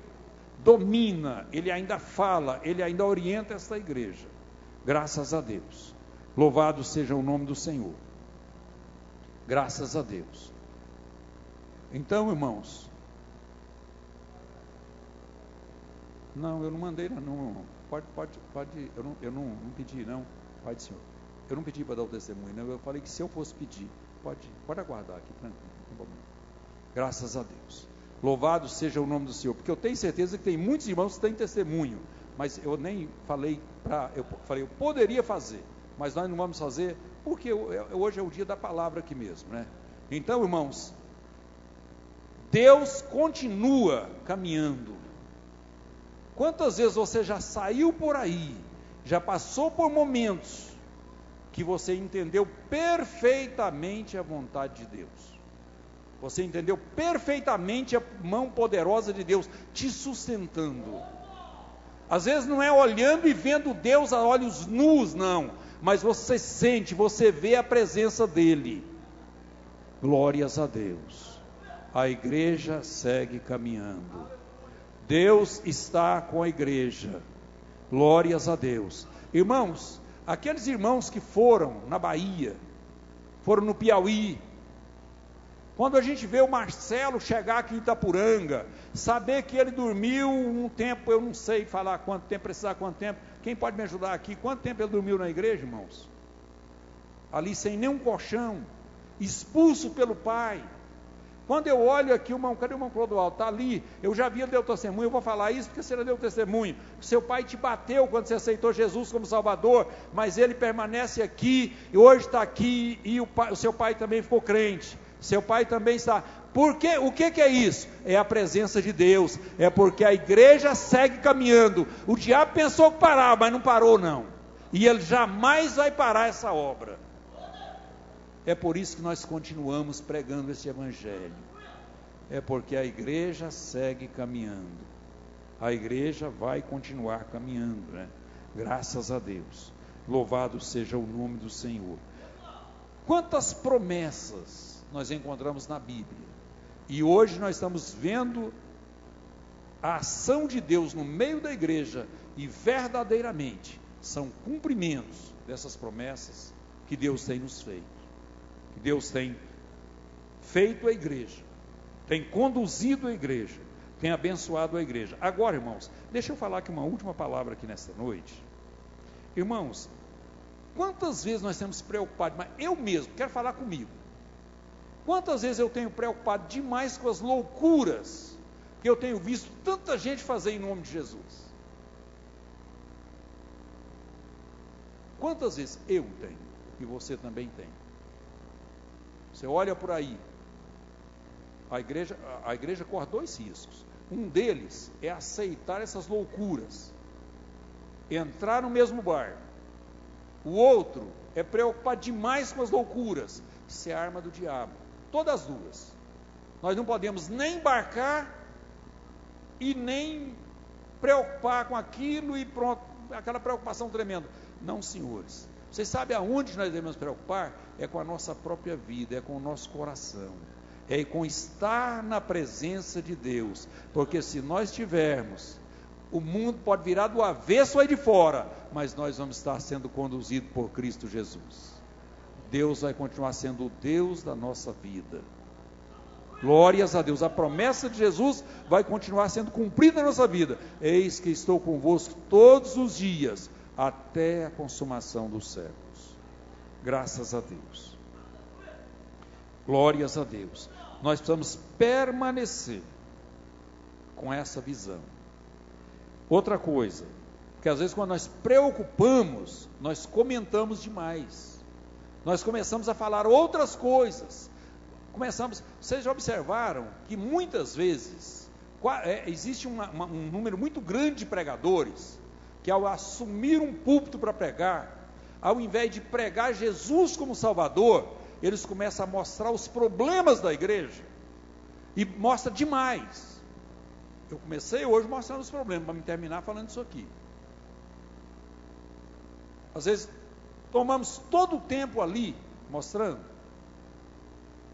domina, Ele ainda fala, Ele ainda orienta esta igreja, graças a Deus, louvado seja o nome do Senhor, graças a Deus. Então, irmãos, não, eu não mandei, não, pode, eu não pedi, não, Pai do Senhor, eu não pedi para dar o testemunho, não, eu falei que se eu fosse pedir, pode aguardar aqui, tranquilo, graças a Deus, louvado seja o nome do Senhor, porque eu tenho certeza que tem muitos irmãos que têm testemunho, mas eu nem falei eu poderia fazer, mas nós não vamos fazer, porque hoje é o dia da palavra aqui mesmo, né? Então, irmãos, Deus continua caminhando. Quantas vezes você já saiu por aí, já passou por momentos que você entendeu perfeitamente a vontade de Deus, você entendeu perfeitamente a mão poderosa de Deus te sustentando, às vezes não é olhando e vendo Deus a olhos nus, não, mas você sente, você vê a presença dEle, glórias a Deus. A igreja segue caminhando, Deus está com a igreja, glórias a Deus. Irmãos, aqueles irmãos que foram na Bahia, foram no Piauí, quando a gente vê o Marcelo chegar aqui em Itapuranga, saber que ele dormiu um tempo, eu não sei falar quanto tempo, precisar quanto tempo, quem pode me ajudar aqui, quanto tempo ele dormiu na igreja, irmãos? Ali sem nenhum colchão, expulso pelo pai. Quando eu olho aqui, cadê o irmão Clodoaldo? Está ali, eu já vi ele deu testemunho, eu vou falar isso porque você deu testemunho. Seu pai te bateu quando você aceitou Jesus como Salvador, mas ele permanece aqui, e hoje está aqui, e o seu pai também ficou crente, seu pai também está. Por quê? O que é isso? É a presença de Deus, é porque a igreja segue caminhando. O diabo pensou que parava, mas não parou não, e ele jamais vai parar essa obra. É por isso que nós continuamos pregando esse evangelho, é porque a igreja segue caminhando, a igreja vai continuar caminhando, né? Graças a Deus, louvado seja o nome do Senhor. Quantas promessas nós encontramos na Bíblia, e hoje nós estamos vendo a ação de Deus no meio da igreja, e verdadeiramente são cumprimentos dessas promessas que Deus tem nos feito, que Deus tem feito a igreja, tem conduzido a igreja, tem abençoado a igreja. Agora, irmãos, deixa eu falar aqui uma última palavra aqui nesta noite. Irmãos, quantas vezes nós temos se preocupado, mas eu mesmo, quero falar comigo, quantas vezes eu tenho preocupado demais com as loucuras que eu tenho visto tanta gente fazer em nome de Jesus? Quantas vezes eu tenho, e você também tem? Você olha por aí, a igreja corre dois riscos. Um deles é aceitar essas loucuras, entrar no mesmo barco. O outro é preocupar demais com as loucuras, ser arma do diabo. Todas as duas. Nós não podemos nem embarcar e nem preocupar com aquilo e pronto, aquela preocupação tremenda. Não, senhores. Vocês sabem aonde nós devemos preocupar? É com a nossa própria vida, é com o nosso coração, é com estar na presença de Deus, porque se nós tivermos, o mundo pode virar do avesso aí de fora, mas nós vamos estar sendo conduzidos por Cristo Jesus. Deus vai continuar sendo o Deus da nossa vida. Glórias a Deus, a promessa de Jesus vai continuar sendo cumprida na nossa vida. Eis que estou convosco todos os dias, até a consumação dos séculos. Graças a Deus, glórias a Deus. Nós precisamos permanecer com essa visão. Outra coisa, que às vezes quando nós preocupamos, nós comentamos demais, nós começamos a falar outras coisas, vocês já observaram que muitas vezes, existe um número muito grande de pregadores que, ao assumir um púlpito para pregar, ao invés de pregar Jesus como Salvador, eles começam a mostrar os problemas da igreja, e mostra demais. Eu comecei hoje mostrando os problemas, para me terminar falando isso aqui. Às vezes, tomamos todo o tempo ali, mostrando,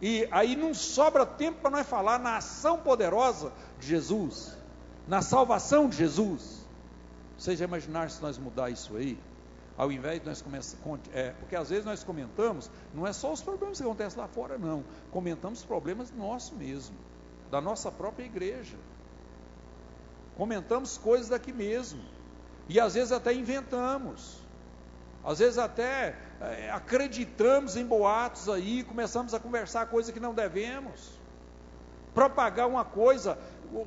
e aí não sobra tempo para nós falar na ação poderosa de Jesus, na salvação de Jesus. Vocês já imaginaram se nós mudar isso aí? Ao invés de nós porque às vezes nós comentamos, não é só os problemas que acontecem lá fora, não. Comentamos problemas nossos mesmo, da nossa própria igreja. Comentamos coisas daqui mesmo. E às vezes até inventamos. Às vezes até acreditamos em boatos aí, começamos a conversar coisa que não devemos. Propagar uma coisa,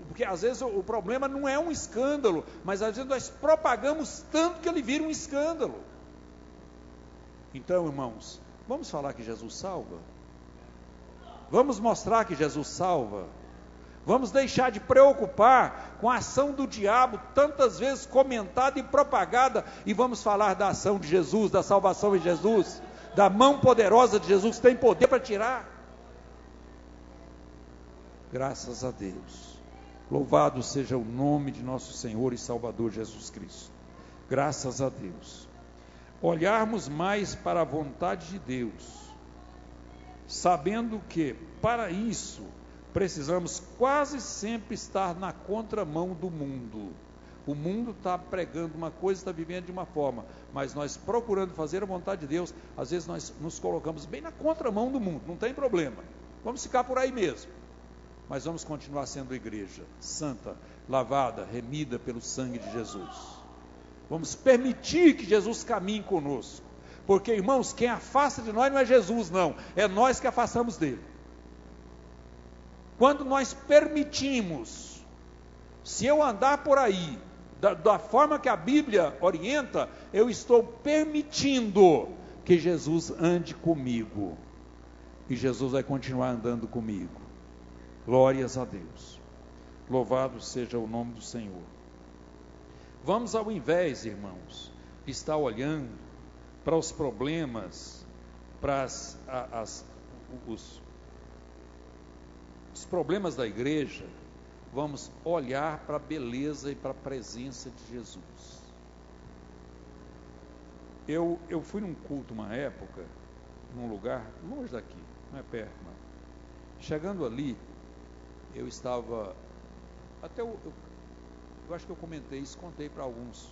porque às vezes o problema não é um escândalo, mas às vezes nós propagamos tanto que ele vira um escândalo. Então, irmãos, vamos falar que Jesus salva? Vamos mostrar que Jesus salva? Vamos deixar de preocupar com a ação do diabo, tantas vezes comentada e propagada, e vamos falar da ação de Jesus, da salvação de Jesus, da mão poderosa de Jesus, que tem poder para tirar. Graças a Deus. Louvado seja o nome de nosso Senhor e Salvador Jesus Cristo. Graças a Deus. Olharmos mais para a vontade de Deus, sabendo que, para isso, precisamos quase sempre estar na contramão do mundo. O mundo está pregando uma coisa, está vivendo de uma forma, mas nós procurando fazer a vontade de Deus, às vezes nós nos colocamos bem na contramão do mundo, não tem problema, vamos ficar por aí mesmo, mas vamos continuar sendo igreja santa, lavada, remida pelo sangue de Jesus. Vamos permitir que Jesus caminhe conosco, porque, irmãos, quem afasta de nós não é Jesus, não, é nós que afastamos dele. Quando nós permitimos, se eu andar por aí, da forma que a Bíblia orienta, eu estou permitindo que Jesus ande comigo, e Jesus vai continuar andando comigo. Glórias a Deus. Louvado seja o nome do Senhor. Vamos, ao invés, irmãos, de estar olhando para os problemas, para os problemas da igreja, vamos olhar para a beleza e para a presença de Jesus. Eu fui num culto uma época, num lugar longe daqui, não é perto, não. Chegando ali, eu estava, até eu acho que eu comentei isso, contei para alguns,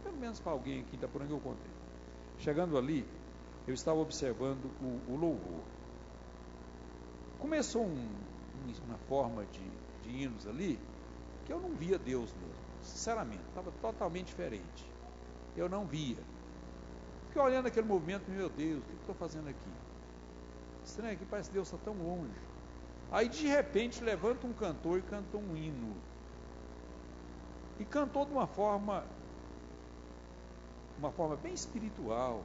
pelo menos para alguém aqui da por onde eu contei. Chegando ali, eu estava observando o louvor. Começou uma forma de hinos ali, que eu não via Deus mesmo, sinceramente, estava totalmente diferente. Eu não via. Fiquei olhando aquele movimento, meu Deus, o que eu estou fazendo aqui? Estranho, que parece que Deus está tão longe. Aí de repente levanta um cantor e canta um hino. E cantou de uma forma bem espiritual,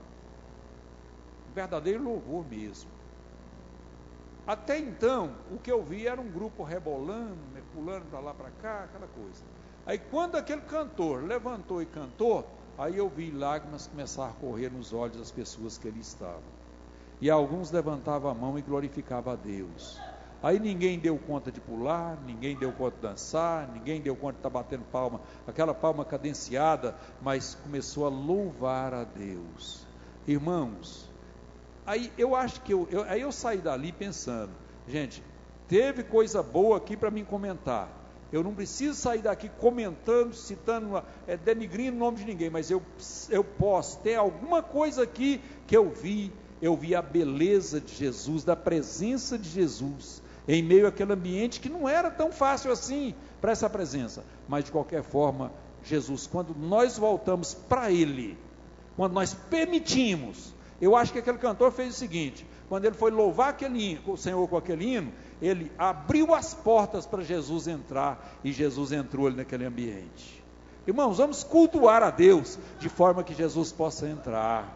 um verdadeiro louvor mesmo. Até então, o que eu vi era um grupo rebolando, pulando para lá, para cá, aquela coisa. Aí quando aquele cantor levantou e cantou, aí eu vi lágrimas começar a correr nos olhos das pessoas que ali estavam. E alguns levantavam a mão e glorificavam a Deus. Aí ninguém deu conta de pular, ninguém deu conta de dançar, ninguém deu conta de estar batendo palma, aquela palma cadenciada, mas começou a louvar a Deus. Irmãos, aí eu acho que aí eu saí dali pensando, gente, teve coisa boa aqui para mim comentar. Eu não preciso sair daqui comentando, citando, denigrindo o nome de ninguém, mas eu posso ter alguma coisa aqui que eu vi a beleza de Jesus, da presença de Jesus, em meio àquele ambiente que não era tão fácil assim para essa presença, mas de qualquer forma, Jesus, quando nós voltamos para Ele, quando nós permitimos, eu acho que aquele cantor fez o seguinte, quando ele foi louvar aquele hino, o Senhor com aquele hino, ele abriu as portas para Jesus entrar, e Jesus entrou ali naquele ambiente. Irmãos, vamos cultuar a Deus, de forma que Jesus possa entrar.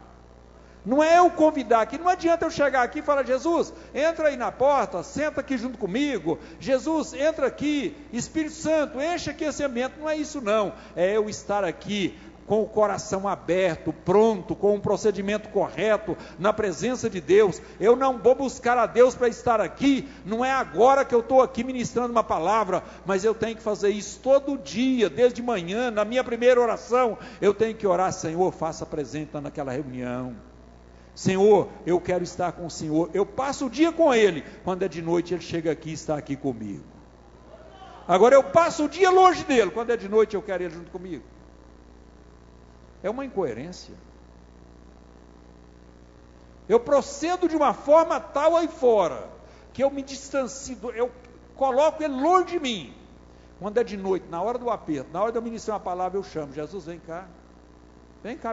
Não é eu convidar aqui, não adianta eu chegar aqui e falar: Jesus, entra aí na porta, senta aqui junto comigo, Jesus, entra aqui, Espírito Santo, enche aqui esse ambiente. Não é isso não, é eu estar aqui com o coração aberto, pronto, com um procedimento correto, na presença de Deus. Eu não vou buscar a Deus para estar aqui, não é agora que eu estou aqui ministrando uma palavra, mas eu tenho que fazer isso todo dia, desde manhã, na minha primeira oração, eu tenho que orar: Senhor, faça presente naquela reunião. Senhor, eu quero estar com o Senhor. Eu passo o dia com Ele, quando é de noite Ele chega aqui e está aqui comigo. Agora eu passo o dia longe dEle, quando é de noite eu quero Ele junto comigo. É uma incoerência. Eu procedo de uma forma tal aí fora, que eu me distancio, eu coloco Ele longe de mim. Quando é de noite, na hora do aperto, na hora de eu ministrar uma palavra, eu chamo: Jesus, vem cá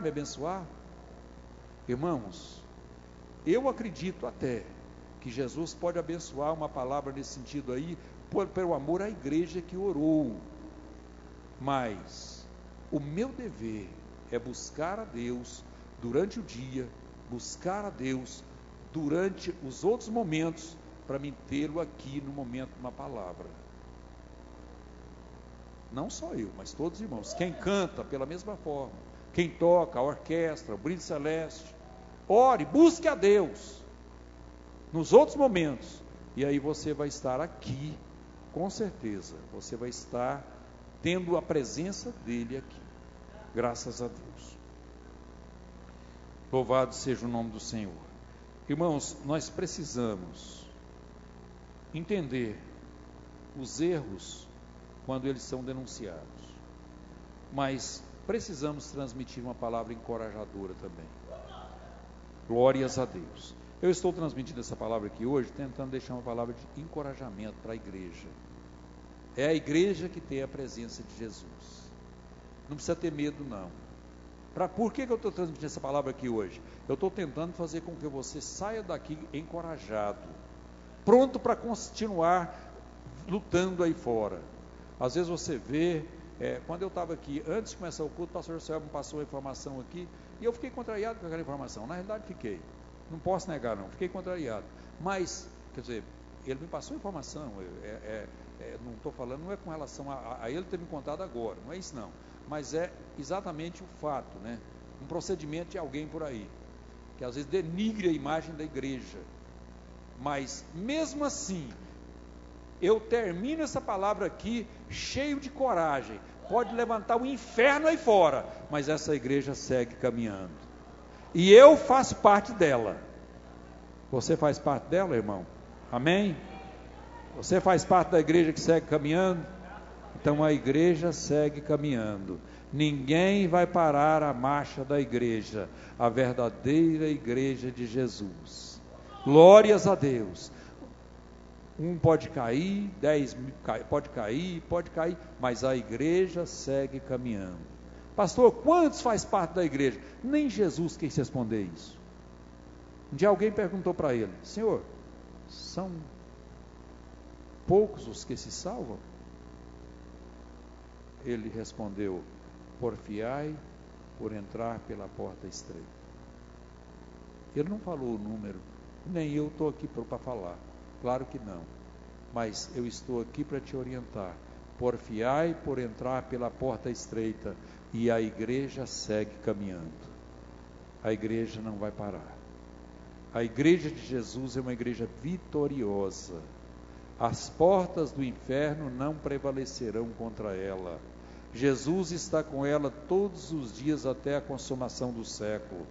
me abençoar. Irmãos, eu acredito até que Jesus pode abençoar uma palavra nesse sentido aí, pelo amor à igreja que orou, mas o meu dever é buscar a Deus durante o dia, buscar a Deus durante os outros momentos, para me tê-lo aqui no momento de uma palavra. Não só eu, mas todos os irmãos. Quem canta, pela mesma forma. Quem toca, a orquestra, o brilho celeste. Ore, busque a Deus nos outros momentos, e aí você vai estar aqui, com certeza, você vai estar tendo a presença dEle aqui, graças a Deus. Louvado seja o nome do Senhor. Irmãos, nós precisamos entender os erros quando eles são denunciados, mas precisamos transmitir uma palavra encorajadora também. Glórias a Deus. Eu estou transmitindo essa palavra aqui hoje, tentando deixar uma palavra de encorajamento para a igreja. É a igreja que tem a presença de Jesus. Não precisa ter medo não. Por que eu estou transmitindo essa palavra aqui hoje? Eu estou tentando fazer com que você saia daqui encorajado, pronto para continuar lutando aí fora. Às vezes você vê, quando eu estava aqui, antes de começar o culto, o pastor José me passou a informação aqui, e eu fiquei contrariado com aquela informação. Na realidade fiquei, não posso negar não, fiquei contrariado. Mas, quer dizer, ele me passou a informação, não estou falando, não é com relação a ele ter me contado agora, não é isso não. Mas é exatamente o fato, né? Um procedimento de alguém por aí, que às vezes denigre a imagem da igreja. Mas, mesmo assim, eu termino essa palavra aqui cheio de coragem. Pode levantar o inferno aí fora, mas essa igreja segue caminhando. E eu faço parte dela. Você faz parte dela, irmão? Amém? Você faz parte da igreja que segue caminhando? Então a igreja segue caminhando. Ninguém vai parar a marcha da igreja, a verdadeira igreja de Jesus. Glórias a Deus. Um pode cair, 10 pode cair, mas a igreja segue caminhando. Pastor, quantos faz parte da igreja? Nem Jesus quis responder isso. Um dia alguém perguntou para ele: Senhor, são poucos os que se salvam? Ele respondeu: porfiai por entrar pela porta estreita. Ele não falou o número, nem eu estou aqui para falar, claro que não, mas eu estou aqui para te orientar. Porfiai por entrar pela porta estreita, e a igreja segue caminhando. A igreja não vai parar. A igreja de Jesus é uma igreja vitoriosa. As portas do inferno não prevalecerão contra ela. Jesus está com ela todos os dias até a consumação do século.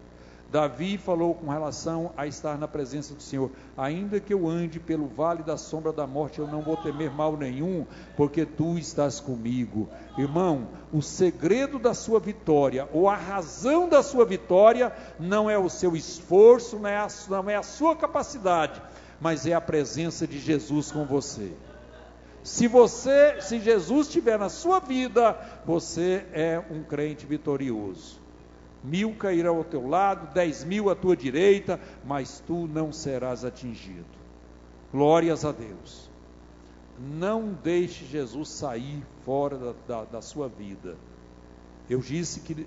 Davi falou com relação a estar na presença do Senhor: ainda que eu ande pelo vale da sombra da morte, eu não vou temer mal nenhum, porque tu estás comigo. Irmão, o segredo da sua vitória, ou a razão da sua vitória, não é o seu esforço, não é a sua capacidade, mas é a presença de Jesus com você. Se Jesus estiver na sua vida, você é um crente vitorioso. 1000 cairão ao teu lado, 10.000 à tua direita, mas tu não serás atingido. Glórias a Deus. Não deixe Jesus sair fora da sua vida. Eu disse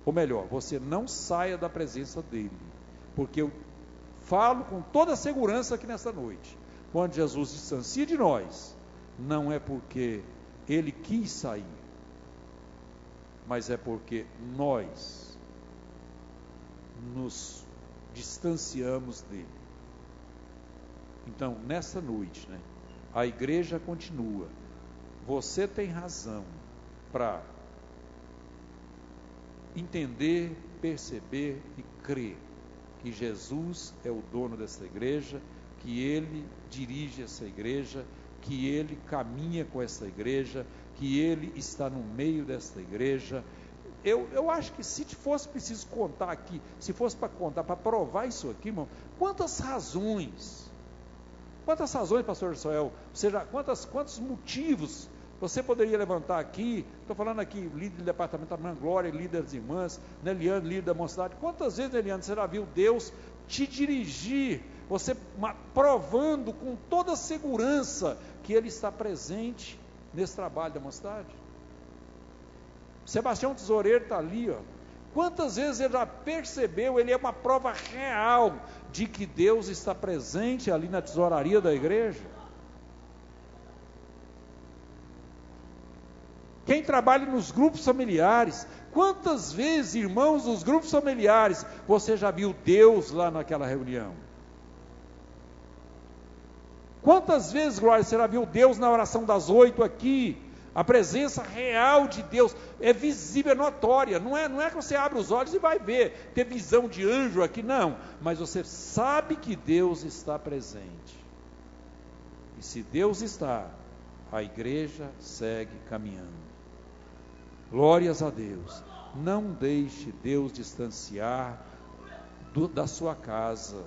ou melhor, você não saia da presença dele. porque eu falo com toda a segurança aqui nesta noite, quando Jesus distancia de nós, não é porque Ele quis sair, mas é porque nós nos distanciamos dele. Então, nessa noite, a igreja continua. Você tem razão para entender, perceber e crer que Jesus é o dono dessa igreja, que Ele dirige essa igreja, que Ele caminha com essa igreja, que Ele está no meio dessa igreja. Eu acho que se fosse preciso contar aqui, se fosse para contar, para provar isso aqui, irmão, quantas razões, pastor Joel, ou seja, quantos motivos você poderia levantar aqui? Estou falando aqui, líder do departamento da Irmã Glória, líder das irmãs, Eliane, líder da mocidade. Quantas vezes, Eliane, você já viu Deus te dirigir, você provando com toda a segurança que Ele está presente nesse trabalho da mocidade? Sebastião Tesoureiro está ali, ó. Quantas vezes ele já percebeu, ele é uma prova real de que Deus está presente ali na tesouraria da igreja. Quem trabalha nos grupos familiares, quantas vezes, irmãos, nos grupos familiares, você já viu Deus lá naquela reunião? Quantas vezes, Glória, você já viu Deus na oração das 8 aqui? A presença real de Deus é visível, é notória. Não é que você abre os olhos e vai ver, ter visão de anjo aqui, não. Mas você sabe que Deus está presente. E se Deus está, a igreja segue caminhando. Glórias a Deus. Não deixe Deus distanciar da sua casa.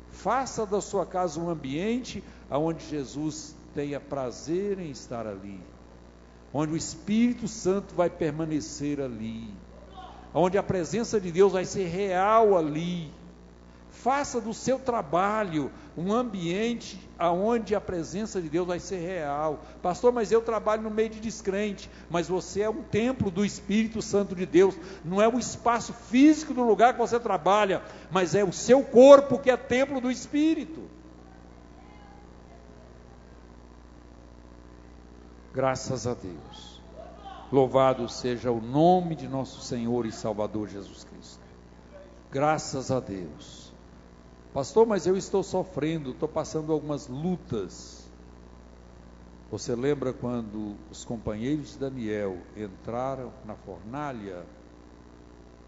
Faça da sua casa um ambiente onde Jesus tenha prazer em estar ali, onde o Espírito Santo vai permanecer ali, onde a presença de Deus vai ser real ali. Faça do seu trabalho um ambiente onde a presença de Deus vai ser real. Pastor, mas eu trabalho no meio de descrente. Mas você é um templo do Espírito Santo de Deus. Não é o espaço físico do lugar que você trabalha, mas é o seu corpo que é templo do Espírito. Graças a Deus. Louvado seja o nome de nosso Senhor e Salvador Jesus Cristo. Graças a Deus. Pastor, mas eu estou sofrendo, estou passando algumas lutas. Você lembra quando os companheiros de Daniel entraram na fornalha?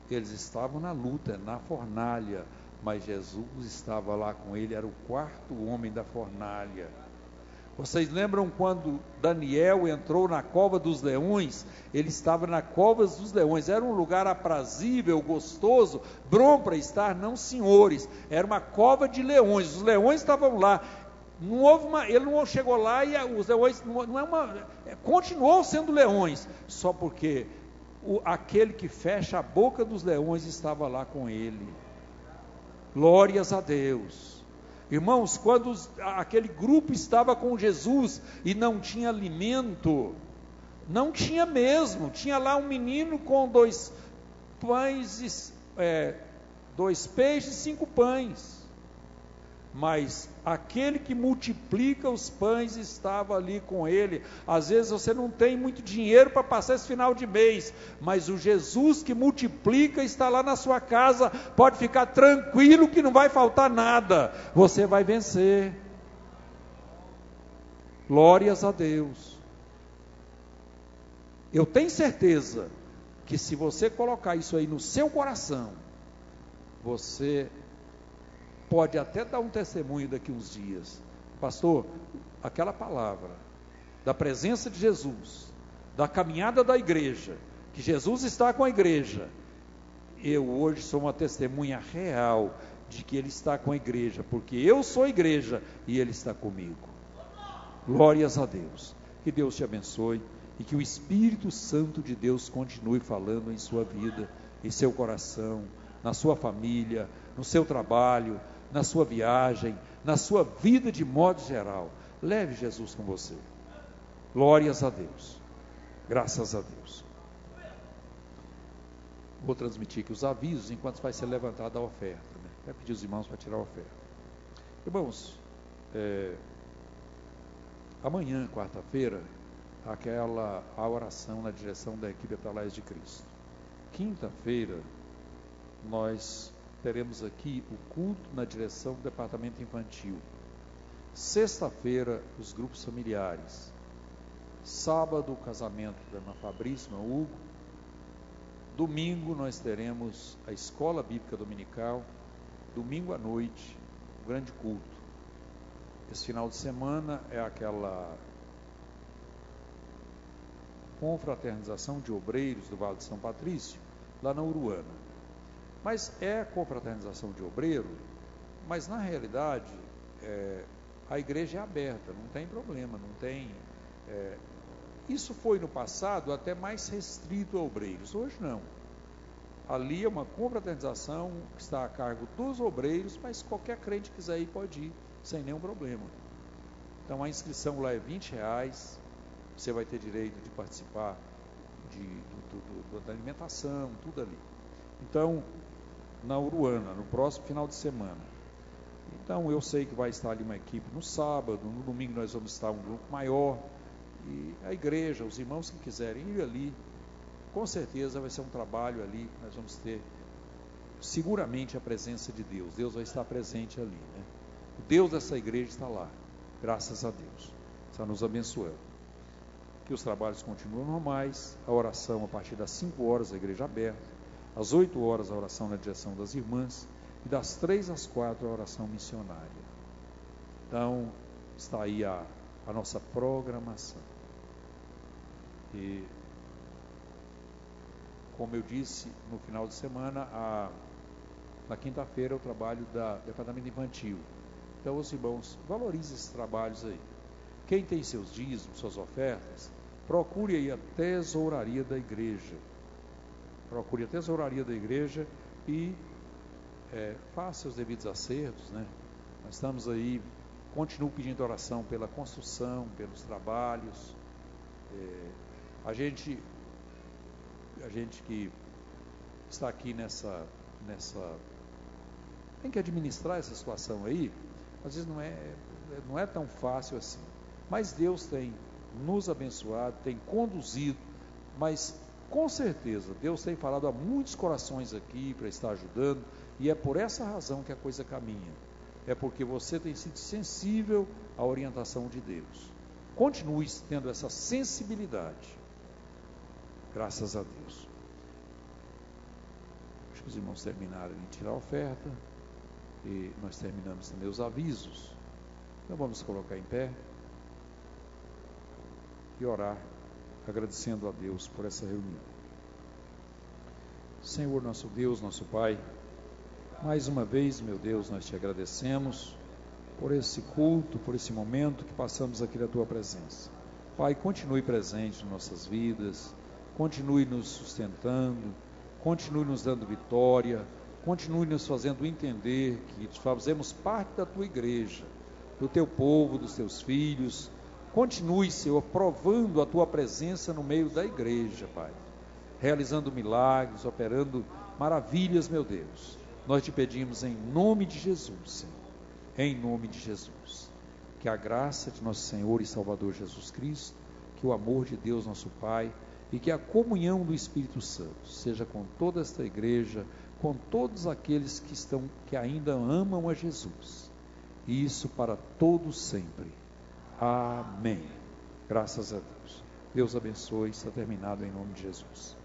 Eles estavam na luta, na fornalha, mas Jesus estava lá com ele, era o quarto homem da fornalha. Vocês lembram quando Daniel entrou na cova dos leões? Ele estava na cova dos leões, era um lugar aprazível, gostoso, bom para estar, não senhores, era uma cova de leões, os leões estavam lá, ele não chegou lá e os leões, continuou sendo leões, só porque aquele que fecha a boca dos leões estava lá com ele. Glórias a Deus. Irmãos, quando aquele grupo estava com Jesus e não tinha alimento, não tinha mesmo, tinha lá um menino com 2 peixes e 5 pães, mas aquele que multiplica os pães estava ali com ele. Às vezes você não tem muito dinheiro para passar esse final de mês, mas o Jesus que multiplica está lá na sua casa, pode ficar tranquilo que não vai faltar nada, você vai vencer. Glórias a Deus. Eu tenho certeza que se você colocar isso aí no seu coração, você pode até dar um testemunho daqui uns dias. Pastor, aquela palavra da presença de Jesus, da caminhada da igreja, que Jesus está com a igreja, eu hoje sou uma testemunha real de que Ele está com a igreja, porque eu sou igreja e Ele está comigo. Glórias a Deus. Que Deus te abençoe e que o Espírito Santo de Deus continue falando em sua vida, em seu coração, na sua família, no seu trabalho, na sua viagem, na sua vida de modo geral. Leve Jesus com você. Glórias a Deus. Graças a Deus. Vou transmitir aqui os avisos enquanto vai ser levantada a oferta, né? Quero pedir os irmãos para tirar a oferta. Irmãos, amanhã, quarta-feira, a oração na direção da equipe Atalaias de Cristo. Quinta-feira, nós teremos aqui o culto na direção do departamento infantil. Sexta-feira, os grupos familiares. Sábado, o casamento da irmã Fabrício, irmão Hugo. Domingo, nós teremos a escola bíblica dominical. Domingo à noite, o grande culto. Esse final de semana é aquela confraternização de obreiros do Vale de São Patrício, lá na Uruana. Mas é confraternização de obreiro, mas na realidade a igreja é aberta, não tem problema, não tem... Isso foi no passado até mais restrito a obreiros, hoje não. Ali é uma confraternização que está a cargo dos obreiros, mas qualquer crente que quiser ir pode ir, sem nenhum problema. Então a inscrição lá é R$20, você vai ter direito de participar da alimentação, tudo ali. Então, na Uruana, no próximo final de semana. Então eu sei que vai estar ali uma equipe no sábado, no domingo nós vamos estar um grupo maior. E a igreja, os irmãos que quiserem ir ali, com certeza vai ser um trabalho ali, nós vamos ter seguramente a presença de Deus. Deus vai estar presente ali, né? O Deus dessa igreja está lá, graças a Deus, está nos abençoando. Que os trabalhos continuam normais, a oração a partir das 5 horas, a igreja aberta, às 8 horas a oração na direção das irmãs, e das 3 às 4 a oração missionária. Então, está aí a nossa programação. E, como eu disse, no final de semana, na quinta-feira, o trabalho do departamento infantil. Então, os irmãos, valorizem esses trabalhos aí. Quem tem seus dízimos, suas ofertas, procure aí a tesouraria da igreja. Procure a tesouraria da igreja e faça os devidos acertos, né? Nós estamos aí, continuo pedindo oração pela construção, pelos trabalhos. A gente que está aqui tem que administrar essa situação aí, às vezes não é tão fácil assim, mas Deus tem nos abençoado, tem conduzido, mas com certeza Deus tem falado a muitos corações aqui para estar ajudando, e é por essa razão que a coisa caminha, é porque você tem sido sensível à orientação de Deus. Continue tendo essa sensibilidade, graças a Deus. Acho que os irmãos terminaram de tirar a oferta, e nós terminamos também os avisos. Então vamos colocar em pé e orar, agradecendo a Deus por essa reunião. Senhor, nosso Deus, nosso Pai, mais uma vez, meu Deus, nós te agradecemos por esse culto, por esse momento que passamos aqui na tua presença. Pai, continue presente em nossas vidas, continue nos sustentando, continue nos dando vitória, continue nos fazendo entender que fazemos parte da tua igreja, do teu povo, dos teus filhos. Continue, Senhor, provando a tua presença no meio da igreja, Pai, realizando milagres, operando maravilhas, meu Deus. Nós te pedimos em nome de Jesus, Senhor, em nome de Jesus, que a graça de nosso Senhor e Salvador Jesus Cristo, que o amor de Deus nosso Pai e que a comunhão do Espírito Santo seja com toda esta igreja, com todos aqueles que ainda amam a Jesus, e isso para todos sempre. Amém. Graças a Deus. Deus abençoe. Está terminado em nome de Jesus.